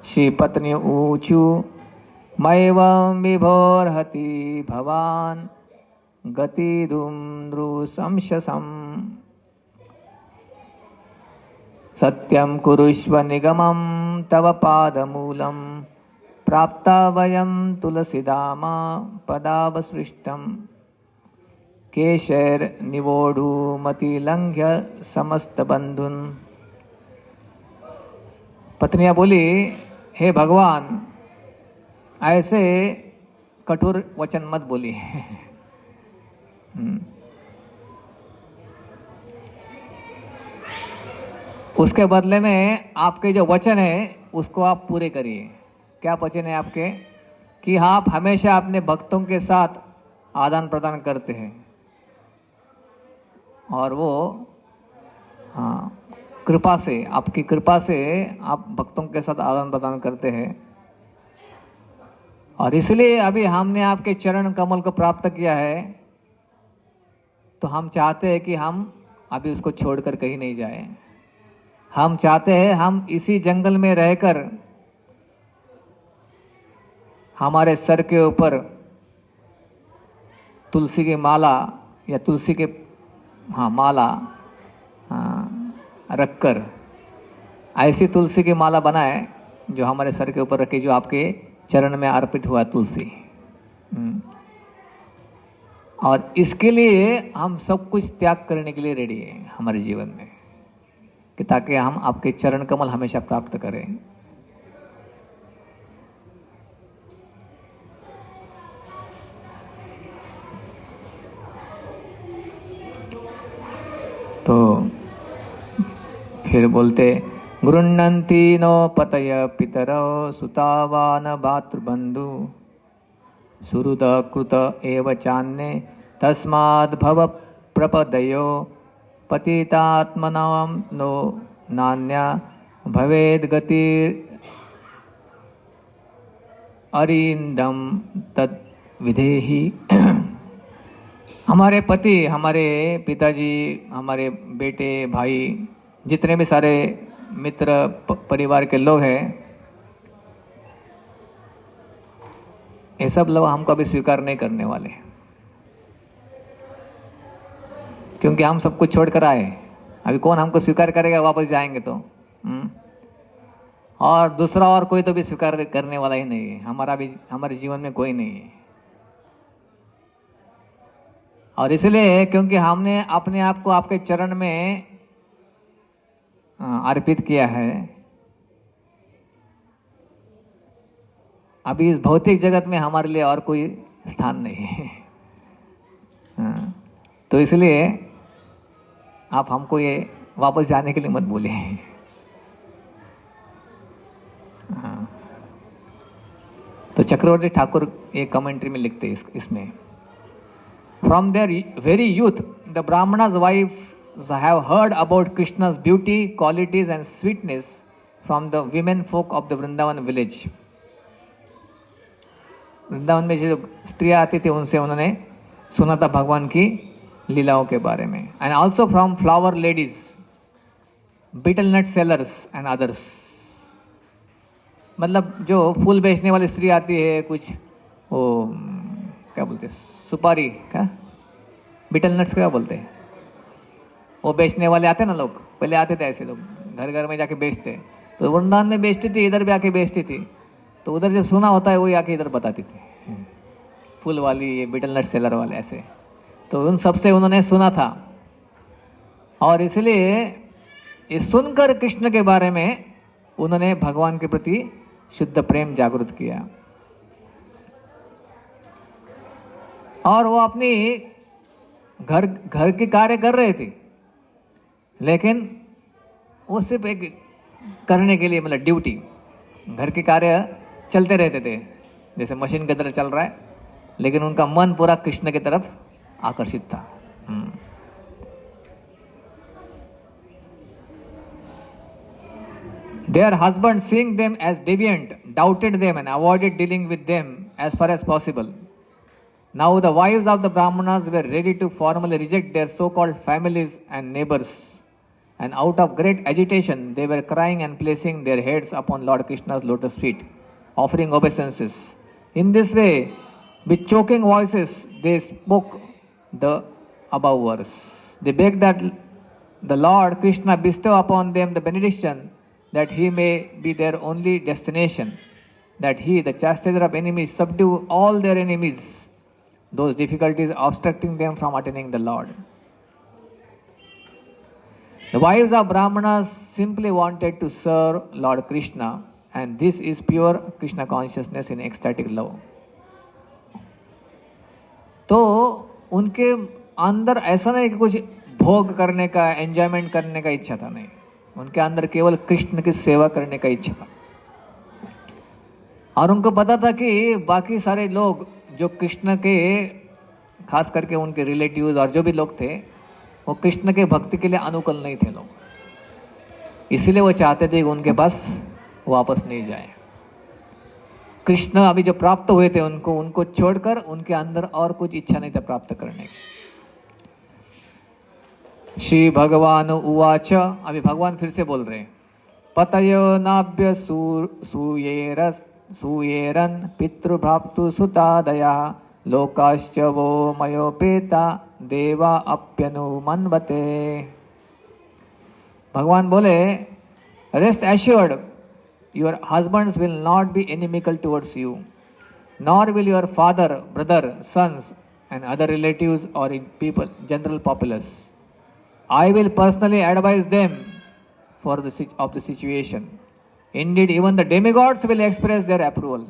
श्री पत्नी ऊचु मैवं विभोर्हति भवान गतिदुं नृशंससं सत्यं कुरुष्व निगमं तव पादमूलं प्राप्ता वयं तुलसीदामा पदावसृष्टं केशैर्निवोढुमतिलङ्घ्य समस्त बंधुन. पत्नियां बोली, हे भगवान, ऐसे कठोर वचन मत बोली. उसके बदले में आपके जो वचन है उसको आप पूरे करिए. क्या वचन है आपके? कि आप हमेशा अपने भक्तों के साथ आदान प्रदान करते हैं और वो कृपा से, आपकी कृपा से आप भक्तों के साथ आदान प्रदान करते हैं. और इसलिए अभी हमने आपके चरण कमल को प्राप्त किया है, तो हम चाहते हैं कि हम अभी उसको छोड़कर कहीं नहीं जाएं. हम चाहते हैं हम इसी जंगल में रहकर हमारे सर के ऊपर तुलसी की माला या तुलसी के माला रखकर ऐसी तुलसी की माला बनाए जो हमारे सर के ऊपर रखी, जो आपके चरण में अर्पित हुआ तुलसी. और इसके लिए हम सब कुछ त्याग करने के लिए रेडी हैं हमारे जीवन में, कि ताकि हम आपके चरण कमल हमेशा प्राप्त करें. तो फिर बोलते, गृह्णन्ति नो पतय पितरो सुतावान भातृबंधु सुहृद कृत एव चान्ये तस्माद् भव प्रपदयो पतितात्मनां नो नान्या भवेद् गतिर् अरिंदम तद विधेहि. हमारे पति, हमारे पिताजी, हमारे बेटे, भाई, जितने भी सारे मित्र परिवार के लोग हैं, ये सब लोग हमको अभी स्वीकार नहीं करने वाले, क्योंकि हम सब कुछ छोड़ कर आए. अभी कौन हमको स्वीकार करेगा वापस जाएंगे तो? और दूसरा और कोई तो भी स्वीकार करने वाला ही नहीं है. हमारे जीवन में कोई नहीं है. और इसलिए क्योंकि हमने अपने आप को आपके चरण में अर्पित किया है, अभी इस भौतिक जगत में हमारे लिए और कोई स्थान नहीं है. तो इसलिए आप हमको ये वापस जाने के लिए मत बोलिए. तो चक्रवर्ती ठाकुर एक कमेंट्री में लिखते हैं इसमें, From their very youth, the Brahmana's wives have heard about Krishna's beauty, qualities and sweetness from the women folk of the Vrindavan village. Vrindavan में जो स्त्रियां आती थी उनसे उन्होंने सुना था भगवान की लीलाओं के बारे में. And also from flower ladies, betel nut sellers and others. मतलब जो फूल बेचने वाली स्त्री आती है, कुछ वो क्या बोलते हैं, सुपारी क्या, बिटल नट्स क्या बोलते हैं, वो बेचने वाले आते ना लोग, पहले आते थे ऐसे लोग, घर घर में जाके बेचते. तो वृंदावन में बेचती थी, इधर भी आके बेचती थी. तो उधर से सुना होता है वही आके इधर बताती थी. फूल वाली, ये बीटल नट सेलर वाले ऐसे, तो उन सबसे उन्होंने सुना था और इसलिए ये सुनकर कृष्ण के बारे में उन्होंने भगवान के प्रति शुद्ध प्रेम जागृत किया। और वो अपनी घर के कार्य कर रहे थे, लेकिन वो सिर्फ एक करने के लिए, मतलब ड्यूटी, घर के कार्य चलते रहते थे जैसे मशीन की तरह चल रहा है, लेकिन उनका मन पूरा कृष्ण की तरफ आकर्षित था। Their husbands, seeing them as deviant, doubted them and avoided dealing with them as far as possible. Now the wives of the Brahmanas were ready to formally reject their so-called families and neighbors, and out of great agitation they were crying and placing their heads upon Lord Krishna's lotus feet, offering obeisances. In this way, with choking voices, they spoke the above verse. They begged that the Lord Krishna bestow upon them the benediction, that he may be their only destination, that he, the chastiser of enemies, subdue all their enemies, those difficulties obstructing them from attaining the Lord. The wives of Brahmanas simply wanted to serve Lord Krishna, and this is pure Krishna consciousness in ecstatic love. तो उनके अंदर ऐसा नहीं कि कुछ भोग करने का, एंजॉयमेंट करने का इच्छा था, नहीं, उनके अंदर केवल कृष्ण की सेवा करने का इच्छा था। और उनको पता था कि बाकी सारे लोग जो कृष्ण के, खास करके उनके रिलेटिव्स और जो भी लोग थे, वो कृष्ण के भक्ति के लिए अनुकूल नहीं थे लोग, इसीलिए वो चाहते थे कि उनके पास वापस नहीं जाए। कृष्ण अभी जो प्राप्त हुए थे उनको छोड़कर उनके अंदर और कुछ इच्छा नहीं था प्राप्त करने की। श्री भगवान उवाच, अभी भगवान फिर से बोल रहे हैं, पतयो नाभ्य सूयेरन पितृभ्रातु सुतादया लोकाश्च वो मयोपेता देवा अप्यनुमन्वते। भगवान बोले, rest assured, your husbands will not be inimical towards you, nor will your father, brother, sons and other relatives or people, general populace. I will personally advise them for the situation. Indeed, even the demigods will express their approval.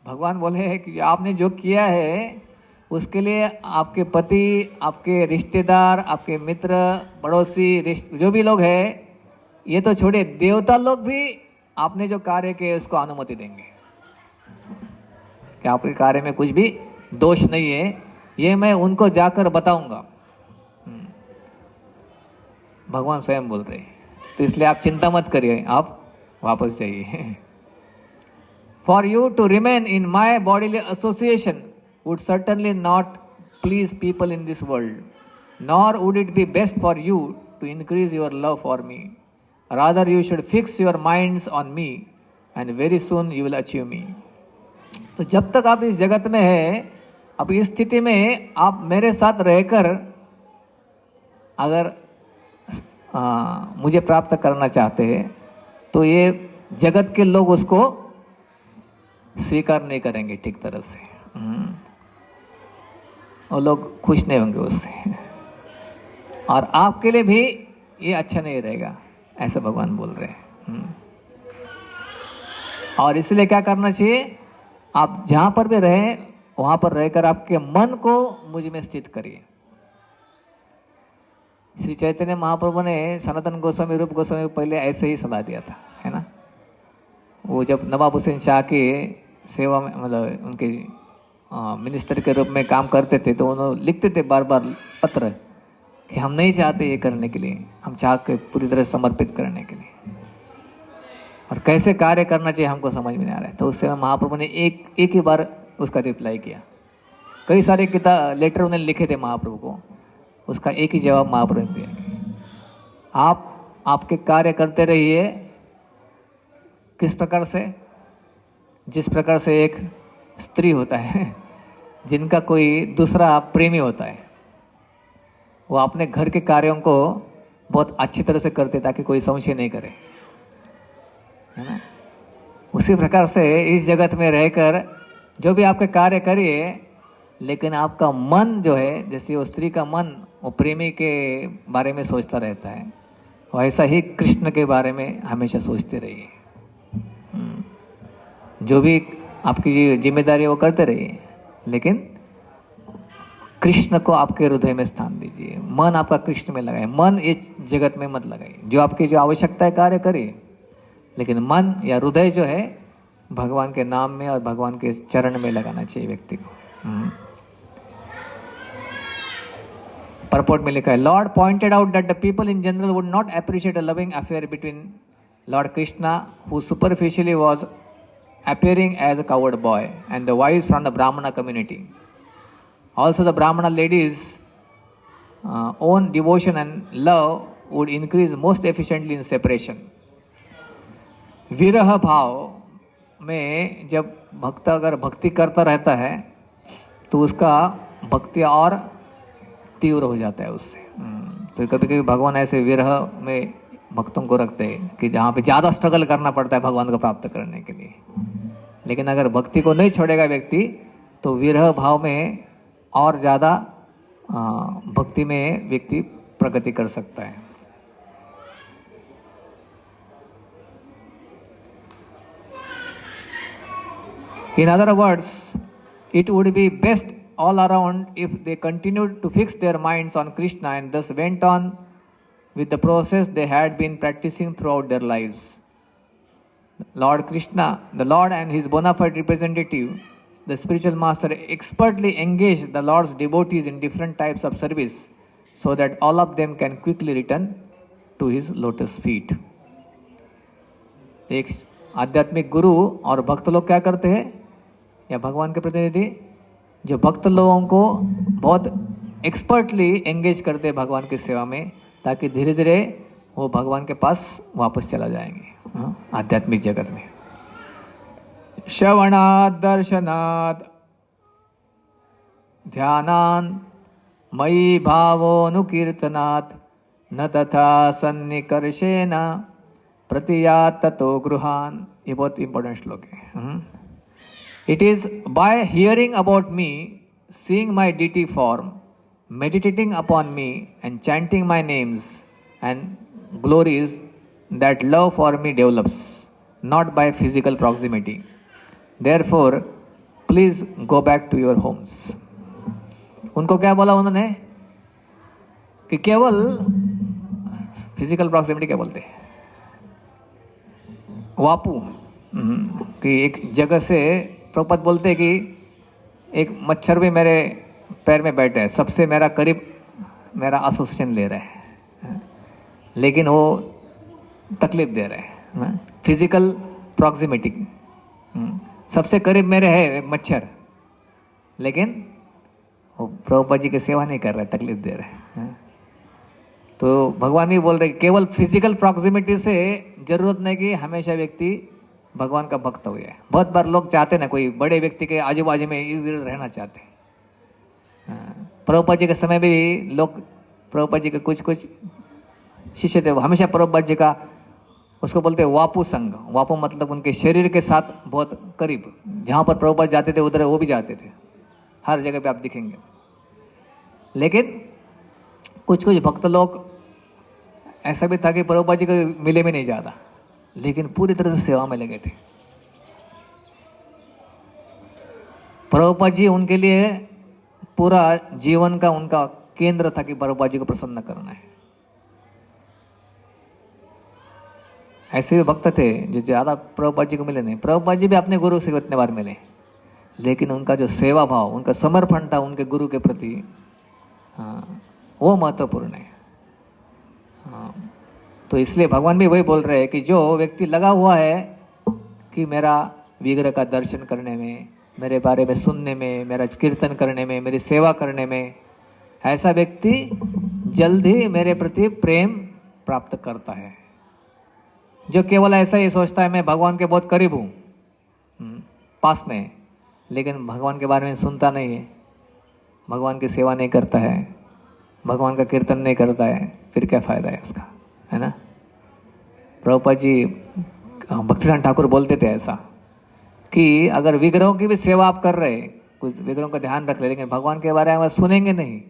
भगवान बोले हैं कि आपने जो किया है उसके लिए आपके पति, आपके रिश्तेदार, आपके मित्र, पड़ोसी, जो भी लोग हैं, ये तो छोड़े, देवता लोग भी आपने जो कार्य किए उसको अनुमति देंगे कि आपके कार्य में कुछ भी दोष नहीं है, ये मैं उनको जाकर बताऊंगा। भगवान स्वयं बोल रहे हैं, तो इसलिए आप चिंता मत करिए, आप वापस जाइए। For you to remain in my bodily association would certainly not please people in this world, nor would it be best for you to increase your love for me. Rather you should fix your minds on me and very soon you will achieve me. तो जब तक आप इस जगत में हैं, अब इस स्थिति में आप मेरे साथ रहकर अगर मुझे प्राप्त करना चाहते हैं तो ये जगत के लोग उसको स्वीकार नहीं करेंगे ठीक तरह से, वो लोग खुश नहीं होंगे उससे, और आपके लिए भी ये अच्छा नहीं रहेगा, ऐसा भगवान बोल रहे हैं। और इसलिए क्या करना चाहिए, आप जहां पर भी रहें वहां पर रहकर आपके मन को मुझ में स्थित करिए। श्री चैतन्य महाप्रभु ने सनातन गोस्वामी, रूप गोस्वामी को पहले ऐसे ही सलाह दिया था, है ना। वो जब नवाब हुसैन शाह के सेवा में, मतलब उनके मिनिस्टर के रूप में काम करते थे, तो उन्होंने लिखते थे बार बार पत्र कि हम नहीं चाहते ये करने के लिए, हम चाह के पूरी तरह समर्पित करने के लिए, और कैसे कार्य करना चाहिए हमको समझ में नहीं आ रहा है। तो उससे महाप्रभु ने एक ही बार उसका रिप्लाई किया। कई सारे लेटर उन्होंने लिखे थे महाप्रभु को, उसका एक ही जवाब महाप्रभु ने दिया, आप आपके कार्य करते रहिए। किस प्रकार से? जिस प्रकार से एक स्त्री होता है जिनका कोई दूसरा प्रेमी होता है, वो अपने घर के कार्यों को बहुत अच्छी तरह से करते ताकि कोई संशय नहीं करे, है ना। उसी प्रकार से इस जगत में रहकर जो भी आपके कार्य करिए, लेकिन आपका मन जो है, जैसे वो स्त्री का मन वो प्रेमी के बारे में सोचता रहता है, वैसा ही कृष्ण के बारे में हमेशा सोचते रहिए। जो भी आपकी जिम्मेदारी वो करते रहिए, लेकिन कृष्ण को आपके हृदय में स्थान दीजिए। मन आपका कृष्ण में लगाए, मन इस जगत में मत लगाइए। जो आपकी जो आवश्यकता है कार्य करिए, लेकिन मन या हृदय जो है भगवान के नाम में और भगवान के चरण में लगाना चाहिए व्यक्ति को। परपोर्ट में लिखा है, Lord pointed out that the people in general would not appreciate a loving affair between Lord Krishna, who superficially was appearing as a coward boy, and the wives from the Brahmana community. Also, the Brahmana ladies' own devotion and love would increase most efficiently in separation. विरह भाव में जब भक्त अगर भक्ति करता रहता है तो उसका भक्ति और तीव्र हो जाता है उससे। तो कभी कभी भगवान ऐसे विरह में भक्तों को रखते हैं कि जहाँ पे ज़्यादा स्ट्रगल करना पड़ता है भगवान को प्राप्त करने के लिए। लेकिन अगर भक्ति को नहीं छोड़ेगा व्यक्ति तो विरह भाव में और ज़्यादा भक्ति में व्यक्ति प्रगति कर सकता है। In other words, it would be best all around if they continued to fix their minds on Krishna and thus went on with the process they had been practicing throughout their lives. Lord Krishna, the Lord and his bona fide representative, the spiritual master, expertly engaged the Lord's devotees in different types of service so that all of them can quickly return to his lotus feet. एक आध्यात्मिक गुरु और भक्त लोग क्या करते हैं, या भगवान के प्रतिनिधि जो भक्त लोगों को बहुत एक्सपर्टली एंगेज करते हैं भगवान की सेवा में, ताकि धीरे धीरे वो भगवान के पास वापस चला जाएंगे आध्यात्मिक जगत में। श्रवणात् दर्शनात् ध्यानान् मयि भावोऽनुकीर्तनात् न तथा सन्निकर्षेण प्रतियात् ततो गृहान्। ये बहुत इंपॉर्टेंट श्लोक है। It is by hearing about me, seeing my deity form, meditating upon me and chanting my names and glories that love for me develops, not by physical proximity. Therefore, please go back to your homes. उनको क्या बोला उन्होंने कि केवल फिजिकल प्रॉक्सिमिटी क्या बोलते हैं, वापू, कि एक जगह से प्रभुपाद बोलते हैं कि एक मच्छर भी मेरे पैर में बैठा है, सबसे मेरा करीब मेरा एसोसिएशन ले रहा है, लेकिन वो तकलीफ दे रहा है। फिजिकल प्रॉक्सिमिटी, सबसे करीब मेरे है मच्छर, लेकिन वो प्रभुपाद जी की सेवा नहीं कर रहा है, तकलीफ दे रहा है। तो भगवान भी बोल रहे केवल फिजिकल प्रॉक्सिमिटी से जरूरत नहीं कि हमेशा व्यक्ति भगवान का भक्त हो गया। बहुत बार लोग चाहते ना कोई बड़े व्यक्ति के आजू बाजू में इधर रहना चाहते हैं। प्रभुपाद जी के समय में भी लोग, प्रभुपाद जी के कुछ कुछ शिष्य थे, हमेशा प्रभुपाद जी का उसको बोलते हैं वापू संघ। वापू मतलब उनके शरीर के साथ बहुत करीब, जहाँ पर प्रभुपाद जाते थे उधर वो भी जाते थे, हर जगह पे आप दिखेंगे। लेकिन कुछ कुछ भक्त लोग ऐसा भी था कि प्रभुपाद जी को मिले भी नहीं ज़्यादा, लेकिन पूरी तरह से सेवा में लगे थे। प्रभुपाद जी उनके लिए पूरा जीवन का उनका केंद्र था कि प्रभुपाद जी को प्रसन्न करना है। ऐसे भी भक्त थे जो ज़्यादा प्रभुपाद जी को मिले नहीं। प्रभुपाद जी भी अपने गुरु से इतने बार मिले, लेकिन उनका जो सेवा भाव, उनका समर्पण था उनके गुरु के प्रति, वो महत्वपूर्ण है। तो इसलिए भगवान भी वही बोल रहे हैं कि जो व्यक्ति लगा हुआ है कि मेरा विग्रह का दर्शन करने में, मेरे बारे में सुनने में, मेरा कीर्तन करने में, मेरी सेवा करने में, ऐसा व्यक्ति जल्द ही मेरे प्रति प्रेम प्राप्त करता है। जो केवल ऐसा ही सोचता है मैं भगवान के बहुत करीब हूँ, पास में, लेकिन भगवान के बारे में सुनता नहीं है, भगवान की सेवा नहीं करता है, भगवान का कीर्तन नहीं करता है, फिर क्या फ़ायदा है उसका, है ना। प्रभुपाद जी भक्तिसार ठाकुर बोलते थे ऐसा कि अगर विग्रहों की भी सेवा आप कर रहे, कुछ विग्रहों का ध्यान रख रहे, लेकिन भगवान के बारे में सुनेंगे नहीं,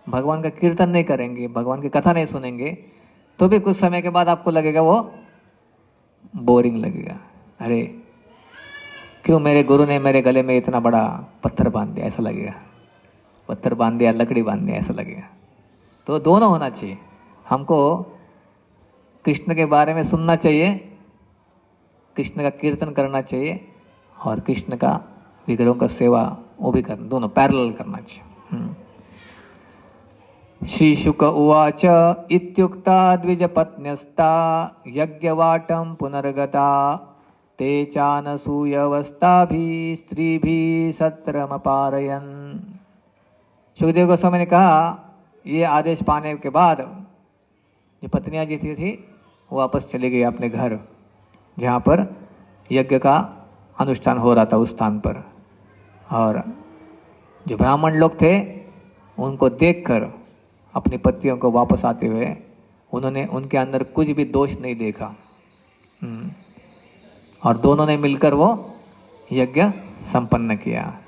भगवान का कीर्तन नहीं करेंगे, भगवान की कथा नहीं सुनेंगे, तो भी कुछ समय के बाद आपको लगेगा वो बोरिंग लगेगा। अरे क्यों मेरे गुरु ने मेरे गले में इतना बड़ा पत्थर बांध दिया, ऐसा लगेगा। पत्थर बांध दिया, लकड़ी बांध दिया, ऐसा लगेगा। तो दोनों होना चाहिए। हमको कृष्ण के बारे में सुनना चाहिए, कृष्ण का कीर्तन करना चाहिए, और कृष्ण का विग्रहों का सेवा वो भी करना, दोनों पैरेलल करना चाहिए। श्री शुक उवाच इत्युक्ता द्विजपत्न्यस्ता यज्ञवाटं पुनर्गता ते चानसूयवस्ताभिः स्त्रीभिः सत्रमपारयन्। सुखदेव गोस्वामी ने कहा, ये आदेश पाने के बाद जो पत्नियां जी थी वो वापस चली गई अपने घर, जहाँ पर यज्ञ का अनुष्ठान हो रहा था उस स्थान पर। और जो ब्राह्मण लोग थे उनको देखकर अपनी पत्नियों को वापस आते हुए उन्होंने उनके अंदर कुछ भी दोष नहीं देखा, और दोनों ने मिलकर वो यज्ञ संपन्न किया।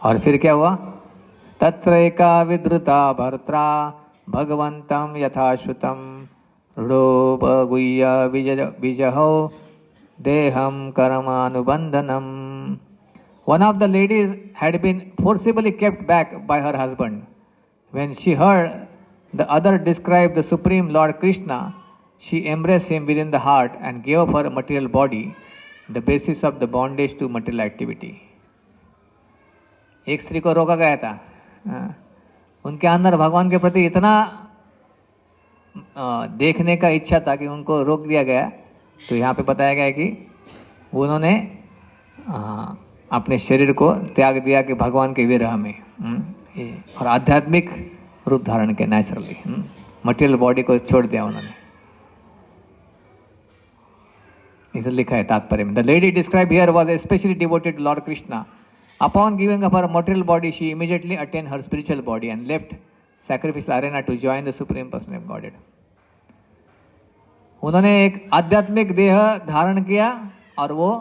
और फिर क्या हुआ? तत्र एका विद्रुता भर्त्रा भगवन्तं यथाश्रुतं रूपगुह्य विजहौ देहं कर्मानुबन्धनम। One of the ladies had been forcibly kept back by her husband. When she heard the other describe the Supreme Lord Krishna, she embraced him within the heart and gave up her material body, the basis of the bondage to material activity. एक स्त्री को रोका गया था, उनके अंदर भगवान के प्रति इतना देखने का इच्छा था कि उनको रोक दिया गया। तो यहाँ पे बताया गया है कि उन्होंने अपने शरीर को त्याग दिया कि भगवान के विरह में, और आध्यात्मिक रूप धारण के नेचुरली, मटेरियल बॉडी को छोड़ दिया उन्होंने। इसे लिखा है तात्पर्य में। The lady describe here was specially devoted to lord Krishna. Upon giving up her material body she immediately attain her spiritual body and left sacrificial arena to join the supreme person of godhead. उन्होंने एक आध्यात्मिक देह धारण किया और वो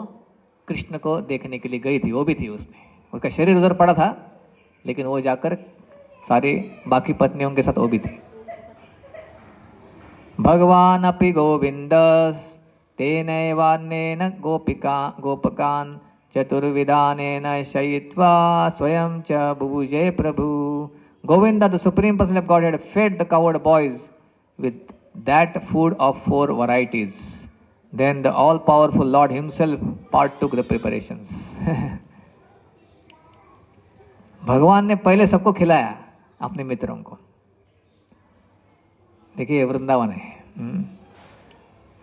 कृष्ण को देखने के लिए गई थी, वो भी थी उसमें। उसका शरीर उधर पड़ा था, लेकिन वो जाकर सारी बाकी पत्नियों के साथ वो भी थी। भगवान अपि गोविंद तेनैवान्येन गोपकान् चतुर्विधानेन शयित्वा स्वयं च बुभुजे प्रभु। Govinda, the Supreme Person of Godhead, fed the cowherd boys with that food of 4 varieties. Then the all-powerful Lord himself partook the preparations. भगवान ने पहले सबको खिलाया, अपने मित्रों को। देखिए वृंदावन है,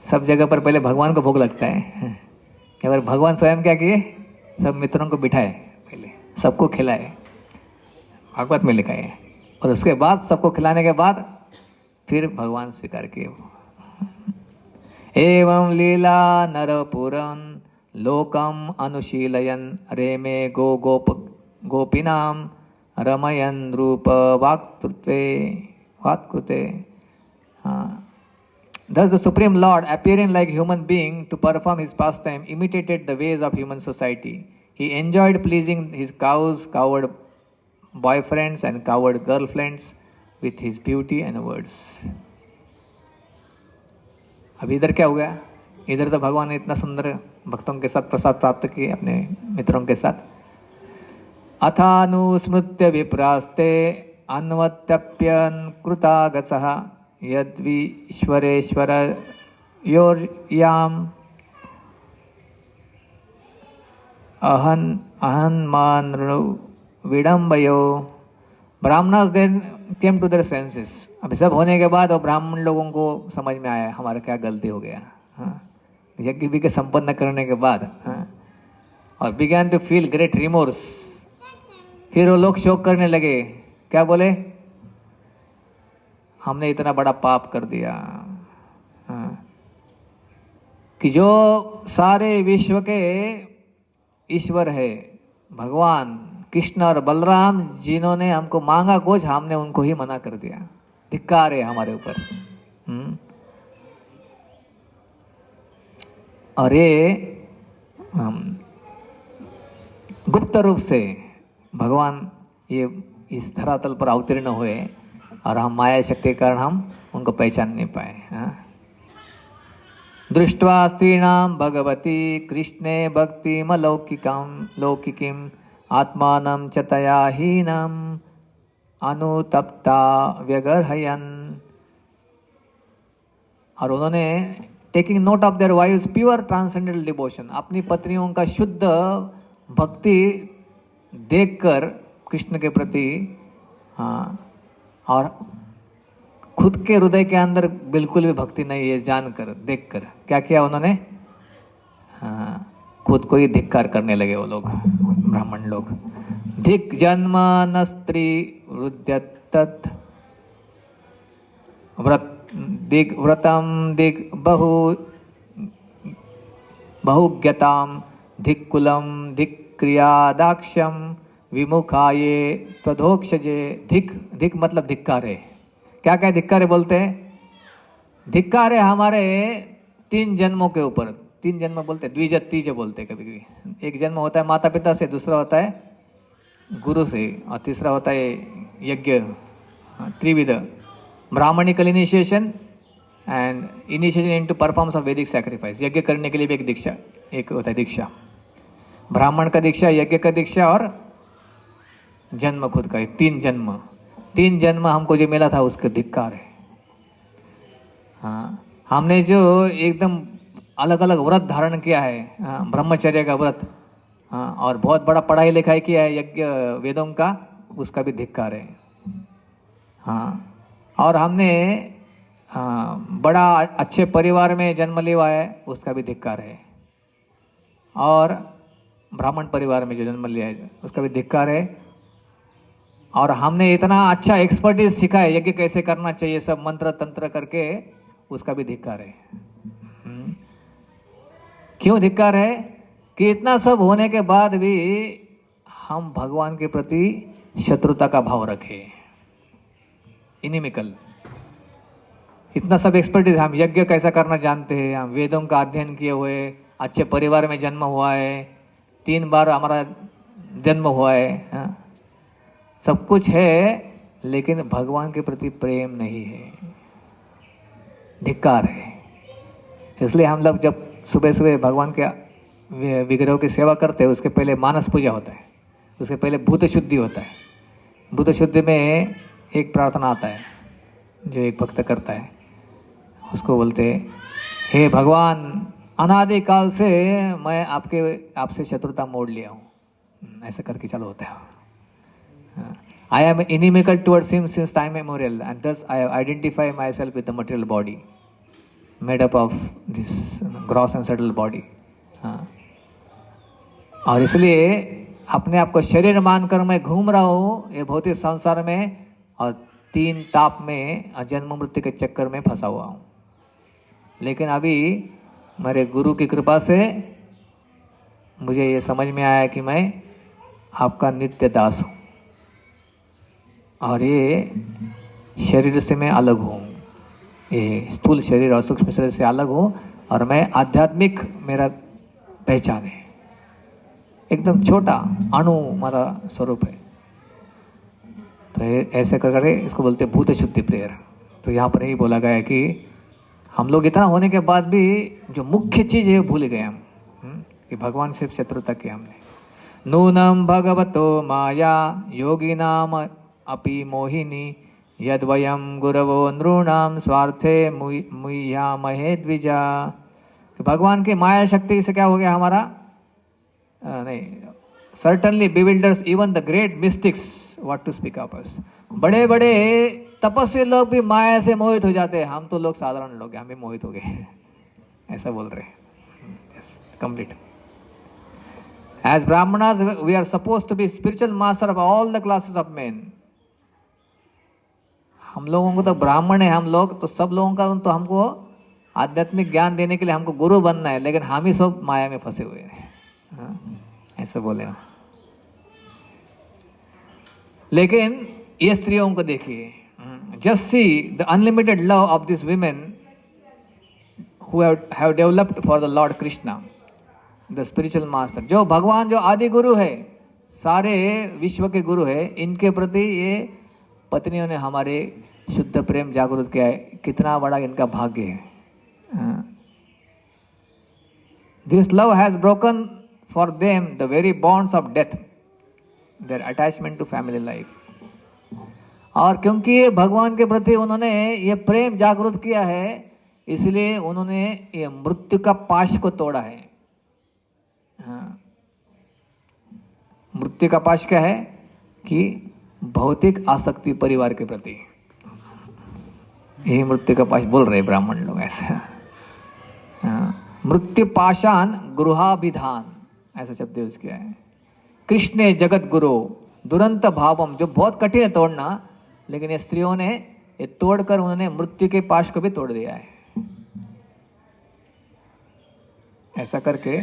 सब जगह पर पहले भगवान को भोग लगता है। केवल भगवान स्वयं क्या किए? सब मित्रों को बिठाए, पहले सबको खिलाए, भागवत में लिखा है। और उसके बाद सबको खिलाने के बाद फिर भगवान स्वीकार किए। एवं लीला नरपुरं लोकम अनुशीलयन रेमे गोपिनाम रमयन रूप वाक्कृते। Thus the Supreme Lord, appearing like human being to perform his pastime, imitated the ways of human society. He enjoyed pleasing his cowherd boyfriends and cowherd girlfriends with his beauty and words. अब इधर क्या हो गया? इधर तो भगवान ने इतना सुंदर भक्तों के साथ प्रसाद प्राप्त किए अपने मित्रों के साथ। अथानुस्मृत्य विप्रास्ते अन्वत्यप्यन् कृतागसः यद्वीश्वरेश्वर योर्याम अहन्मान विडम्बयो। ब्राह्मणास then came to their senses. अभी सब होने के बाद और ब्राह्मण लोगों को समझ में आया हमारा क्या गलती हो गया, यज्ञ भी के संपन्न करने के बाद, और began to feel great remorse. फिर वो लोग शोक करने लगे, क्या बोले? हमने इतना बड़ा पाप कर दिया कि जो सारे विश्व के ईश्वर है भगवान कृष्ण और बलराम, जिन्होंने हमको मांगा कुछ, हमने उनको ही मना कर दिया। धिक्कार है हमारे ऊपर। और ये गुप्त रूप से भगवान ये इस धरातल पर अवतीर्ण हुए और हम माया शक्ति के कारण हम उनको पहचान नहीं पाए। दृष्ट्वा स्त्रीणां भगवती कृष्णे भक्तिमलौकिकीं आत्मानं च तया हीनम् अनुतप्ता व्यगर्हयन्। और उन्होंने taking note of their wives pure transcendental devotion, अपनी पत्नियों का शुद्ध भक्ति देखकर कृष्ण के प्रति, और खुद के हृदय के अंदर बिल्कुल भी भक्ति नहीं है जानकर देखकर क्या किया उन्होंने, खुद को ही धिक्कार करने लगे वो लोग, ब्राह्मण लोग। धिक जन्म न स्त्री रुद्यत व्रतम दिग बहुज्ञताम धिक कुलम धिक क्रियादाक्षम विमुखाये त्वधोक्षजे। धिक मतलब धिक्कार है। क्या क्या धिक्कार है बोलते हैं? धिक्कार है हमारे 3 जन्मों के ऊपर। 3 जन्म बोलते हैं, द्विज तीज बोलते हैं कभी कभी। एक जन्म होता है माता पिता से, दूसरा होता है गुरु से, और तीसरा होता है यज्ञ, त्रिविध, brahmanical initiation and initiation into performance of Vedic sacrifice. यज्ञ करने के लिए भी एक दीक्षा, एक होता है दीक्षा, ब्राह्मण का दीक्षा, यज्ञ का दीक्षा और जन्म खुद का। 3 जन्म हमको जो मिला था उसके धिक्कार है। हमने जो एकदम अलग अलग व्रत धारण किया है, ब्रह्मचर्य का व्रत, और बहुत बड़ा पढ़ाई लिखाई किया है यज्ञ वेदों का, उसका भी धिक्कार है। और हमने बड़ा अच्छे परिवार में जन्म लिया है, उसका भी धिक्कार है। और ब्राह्मण परिवार में जो जन्म लिया है उसका भी धिक्कार है। और हमने इतना अच्छा एक्सपर्टीज सीखा है यज्ञ कैसे करना चाहिए, सब मंत्र तंत्र करके, उसका भी धिक्कार है। क्यों धिक्कार है? कि इतना सब होने के बाद भी हम भगवान के प्रति शत्रुता का भाव रखे, इनिमिकल। इतना सब एक्सपर्टीज, हम यज्ञ कैसा करना जानते हैं, हम वेदों का अध्ययन किए हुए, अच्छे परिवार में जन्म हुआ है, 3 बार हमारा जन्म हुआ है, सब कुछ है, लेकिन भगवान के प्रति प्रेम नहीं है, धिक्कार है। इसलिए हम लोग जब सुबह सुबह भगवान के विग्रहों की सेवा करते हैं, उसके पहले मानस पूजा होता है, उसके पहले भूत शुद्धि होता है। भूत शुद्धि में एक प्रार्थना आता है जो एक भक्त करता है, उसको बोलते हैं, हे भगवान, अनादिकाल से मैं आपसे शत्रुता मोड़ लिया हूँ, ऐसा करके चालू होता है। I am inimical towards him since time immemorial, and thus I identify myself with the material body, made up of this gross and subtle body. और इसलिए अपने आप को शरीर मानकर मैं घूम रहा हूँ ये भौतिक संसार में, और 3 ताप में जन्म मृत्यु के चक्कर में फंसा हुआ हूँ। लेकिन अभी मेरे गुरु की कृपा से मुझे ये समझ में आया कि मैं आपका नित्य दास हूँ, और ये शरीर से मैं अलग हूँ, ये स्थूल शरीर और सूक्ष्म शरीर से अलग हूँ, और मैं आध्यात्मिक, मेरा पहचान है, एकदम छोटा अणु हमारा स्वरूप है। तो ऐसे करके इसको बोलते हैं भूत शुद्धि प्रेयर। तो यहाँ पर यही बोला गया है कि हम लोग इतना होने के बाद भी जो मुख्य चीज़ है भूल गए हम, कि भगवान से शत्रुता की हमने। नूनम भगवतो माया योगिनाम अपि मोहिनी यद्वयम गुरवो नृणाम स्वार्थे मुह्यामहे द्विजा। भगवान की माया शक्ति से क्या हो गया हमारा, नहीं, certainly bewilders even the great mystics, what to speak of us. बड़े बड़े तपस्वी लोग भी माया से मोहित हो जाते हैं, हम तो लोग साधारण लोग हैं, हम भी मोहित हो गए, ऐसा बोल रहे हैं। Just complete. As Brahmanas, we are supposed to be spiritual master of all the classes of men. हम लोगों को तो ब्राह्मण है, हम लोग तो सब लोगों का तो हमको आध्यात्मिक ज्ञान देने के लिए हमको गुरु बनना है, लेकिन हम ही सब माया में फंसे हुए हैं, ऐसा बोले ना। लेकिन ये स्त्रियों को देखिए, just see the unlimited love of this women who have developed for the Lord Krishna. The spiritual master, जो भगवान जो आदि गुरु है, सारे विश्व के गुरु है, इनके प्रति ये पत्नियों ने हमारे शुद्ध प्रेम जागृत किया है। कितना बड़ा इनका भाग्य है। This love has broken for them the very bonds of death, their attachment to family life. और क्योंकि ये भगवान के प्रति उन्होंने ये प्रेम जागृत किया है, इसलिए उन्होंने ये मृत्यु का पाश को तोड़ा है। मृत्यु का पाश क्या है कि भौतिक आसक्ति परिवार के प्रति, यही मृत्यु का पाश बोल रहे ब्राह्मण लोग ऐसा। मृत्यु पाशान गृहाभिधान, ऐसा शब्द यूज किया है। कृष्ण जगत गुरु दुरंत भावम, जो बहुत कठिन है तोड़ना, लेकिन ये स्त्रियों ने ये तोड़कर उन्होंने मृत्यु के पाश को भी तोड़ दिया है। ऐसा करके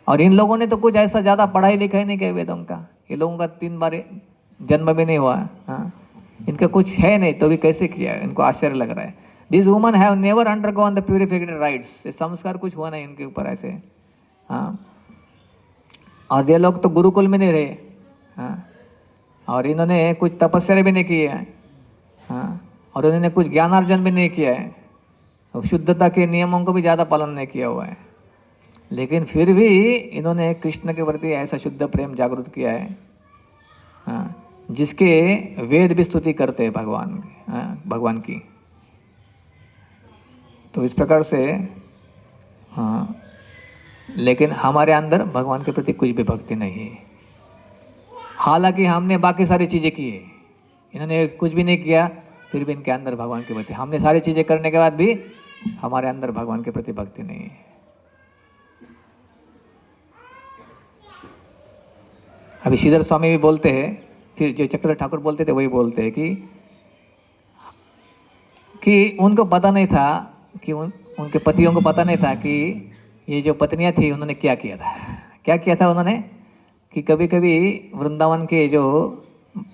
और इन लोगों ने तो कुछ ऐसा ज्यादा पढ़ाई लिखाई नहीं किया वेदों का। ये लोगों का 3 बार जन्म भी नहीं हुआ। इनका कुछ है नहीं तो भी कैसे किया, इनको आश्चर्य लग रहा है। This woman have never undergone the purificated rites, संस्कार कुछ हुआ नहीं इनके ऊपर ऐसे। और ये लोग तो गुरुकुल में नहीं रहे। और इन्होंने कुछ तपस्या भी नहीं की है। और इन्होंने कुछ ज्ञानार्जन भी नहीं किया है, शुद्धता के नियमों को भी ज़्यादा पालन नहीं किया हुआ है। लेकिन फिर भी इन्होंने कृष्ण के प्रति ऐसा शुद्ध प्रेम जागृत किया है, जिसके वेद भी स्तुति करते हैं भगवान की। तो इस प्रकार से लेकिन हमारे अंदर भगवान के प्रति कुछ भी भक्ति नहीं है। हालांकि हमने बाकी सारी चीज़ें की है, इन्होंने कुछ भी नहीं किया, फिर भी इनके अंदर भगवान के प्रति, हमने सारी चीज़ें करने के बाद भी हमारे अंदर भगवान के प्रति भक्ति नहीं है। अभी श्रीधर स्वामी भी बोलते हैं, फिर जो चक्रधर ठाकुर बोलते थे वही बोलते हैं कि उनको पता नहीं था कि उनके पतियों को पता नहीं था कि ये जो पत्नियां थी उन्होंने क्या किया था। क्या किया था उन्होंने कि कभी कभी वृंदावन के जो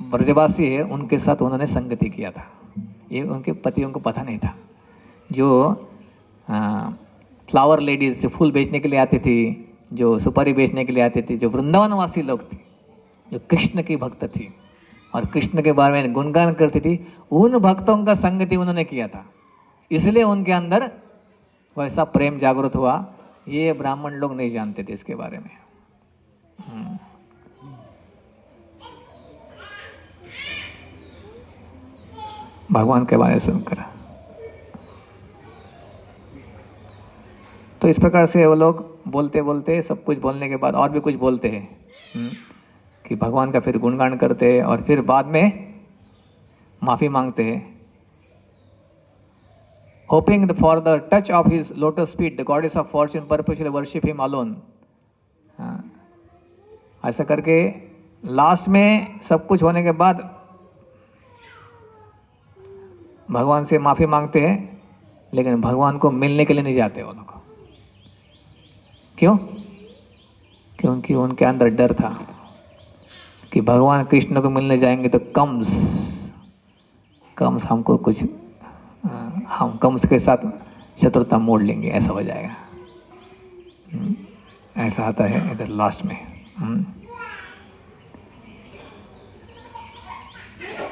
ब्रजवासी है उनके साथ उन्होंने संगति किया था। ये उनके पतियों को पता नहीं था। जो फ्लावर लेडीज जो फूल बेचने के लिए आती थी, जो सुपारी बेचने के लिए आती थी, जो वृंदावनवासी लोग थे, जो कृष्ण की भक्त थी और कृष्ण के बारे में गुणगान करती थी, उन भक्तों का संगति उन्होंने किया था, इसलिए उनके अंदर वैसा प्रेम जागृत हुआ। ये ब्राह्मण लोग नहीं जानते थे इसके बारे में। भगवान के बारे में सुनकर। तो इस प्रकार से वो लोग बोलते बोलते सब कुछ बोलने के बाद और भी कुछ बोलते हैं कि भगवान का फिर गुणगान करते हैं और फिर बाद में माफी मांगते हैं। Hoping for the touch of his lotus feet, the goddess of fortune perpetually worship him alone. ऐसा करके लास्ट में सब कुछ होने के बाद भगवान से माफी मांगते हैं, लेकिन भगवान को मिलने के लिए नहीं जाते वो लोग। क्यों? क्योंकि उनके अंदर डर था कि भगवान कृष्ण को मिलने जाएंगे तो कम्स हमको कुछ, हम कम्स के साथ शत्रुता मोड़ लेंगे, ऐसा हो जाएगा। ऐसा आता है इधर लास्ट में।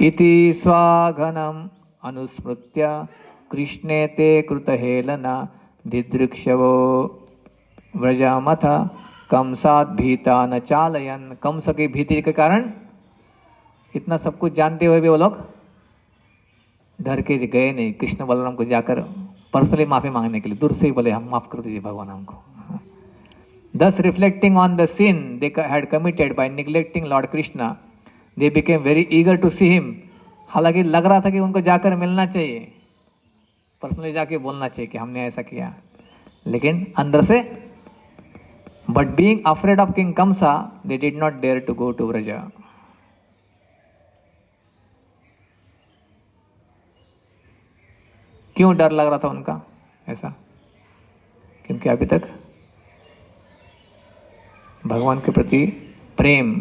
इति स्वाघनम अनुस्मृत्य कृष्णे ते कृतहेलना दिदृक्षवो व्रजमथ कंसात् भीता न चालयन। कंस की भीति के कारण इतना सब कुछ जानते हुए भी वो लोग डर के गए नहीं कृष्ण बलराम को जाकर पर्सनली माफी मांगने के लिए। दूर से ही बोले हम माफ कर दीजिए भगवान हमको। Thus reflecting on the sin they had committed by neglecting Lord Krishna, they became very eager to see him. हालांकि लग रहा था कि उनको जाकर मिलना चाहिए, पर्सनली जाके बोलना चाहिए कि हमने ऐसा किया, लेकिन अंदर से but being afraid of King Kamsa, they did not dare to go to Vraja. क्यों डर लग रहा था उनका ऐसा? क्योंकि अभी तक भगवान के प्रति प्रेम,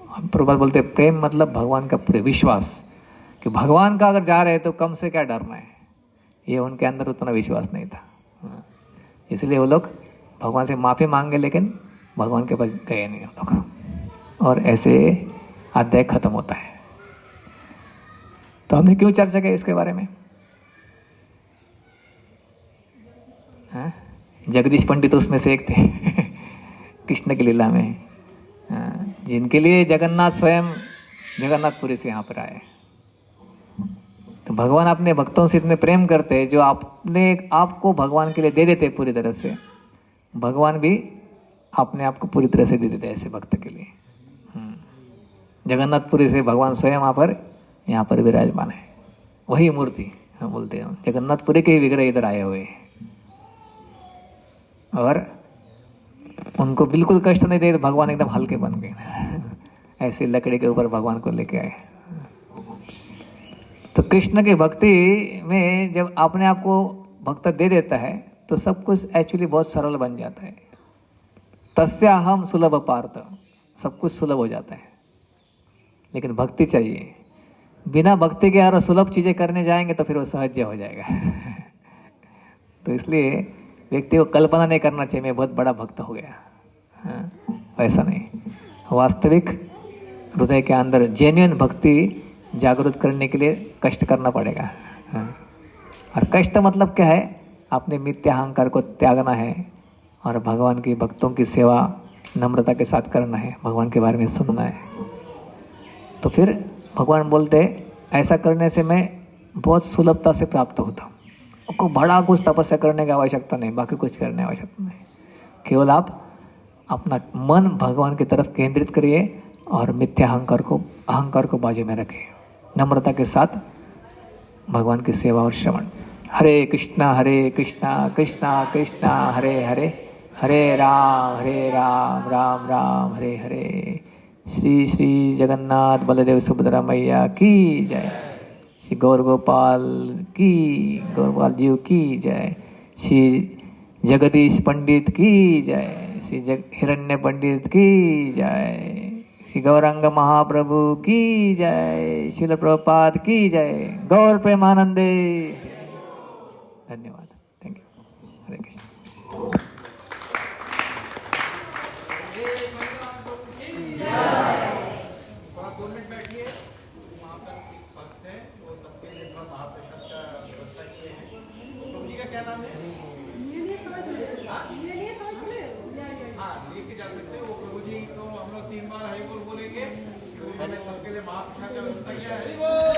प्रभुपाद बोलते प्रेम मतलब भगवान का विश्वास, कि भगवान का अगर जा रहे तो कम से क्या डरना है, ये उनके अंदर उतना विश्वास नहीं था। इसलिए वो लोग भगवान से माफ़ी मांगे लेकिन भगवान के पास गए नहीं हम लोग, और ऐसे अध्याय खत्म होता है। तो हमने क्यों चर्चा की इसके बारे में? हाँ? जगदीश पंडित उसमें से एक थे कृष्ण की लीला में, जिनके लिए जगन्नाथ स्वयं जगन्नाथपुरी से यहाँ पर आए। तो भगवान अपने भक्तों से इतने प्रेम करते हैं, जो आपको भगवान के लिए दे देते पूरी तरह से, भगवान भी अपने आप को पूरी तरह से दे देते ऐसे भक्त के लिए। जगन्नाथपुरी से भगवान स्वयं यहाँ पर विराजमान है, वही मूर्ति हम बोलते हैं, जगन्नाथपुरी के ही विग्रह इधर आए हुए हैं। और उनको बिल्कुल कष्ट नहीं दे, भगवान एकदम हल्के बन गए ऐसे लकड़ी के ऊपर भगवान को लेके आए। तो कृष्ण की भक्ति में जब अपने आप को भक्त दे देता है तो सब कुछ एक्चुअली बहुत सरल बन जाता है। तस्याहम सुलभ पार्थ, सब कुछ सुलभ हो जाता है। लेकिन भक्ति चाहिए, बिना भक्ति के अगर सुलभ चीज़ें करने जाएंगे तो फिर वो सहज हो जाएगा तो इसलिए व्यक्ति को कल्पना नहीं करना चाहिए मैं बहुत बड़ा भक्त हो गया। हाँ, वैसा नहीं, वास्तविक हृदय के अंदर जेन्युइन भक्ति जागृत करने के लिए कष्ट करना पड़ेगा। हाँ। और कष्ट मतलब क्या है? अपने मिथ्या अहंकार को त्यागना है और भगवान की भक्तों की सेवा नम्रता के साथ करना है, भगवान के बारे में सुनना है। तो फिर भगवान बोलते ऐसा करने से मैं बहुत सुलभता से प्राप्त होता हूँ, आपको बड़ा कुछ तपस्या करने की आवश्यकता नहीं, बाकी कुछ करने की आवश्यकता नहीं। केवल आप अपना मन भगवान की तरफ केंद्रित करिए और मिथ्या अहंकार को बाजू में रखिए, नम्रता के साथ भगवान की सेवा और श्रवण। हरे कृष्णा कृष्णा कृष्णा हरे हरे, हरे राम राम राम हरे हरे। श्री श्री जगन्नाथ बलदेव सुभद्रा मैया की जय। श्री गौर गोपाल जीव की जय। श्री जगदीश पंडित की जय। श्री हिरण्य पंडित की जय। श्री गौरांग महाप्रभु की जय। श्रील प्रभुपाद की जय। गौर प्रेमानंदे। धन्यवाद, थैंक यू। हरे कृष्ण। क्या नाम है? लेके जा सकते हो प्रभु जी। तो हम लोग 3 बार हरि बोल बोलेंगे, तो उन्होंने सबके लिए महाप्रसाद का व्यवस्था किया है।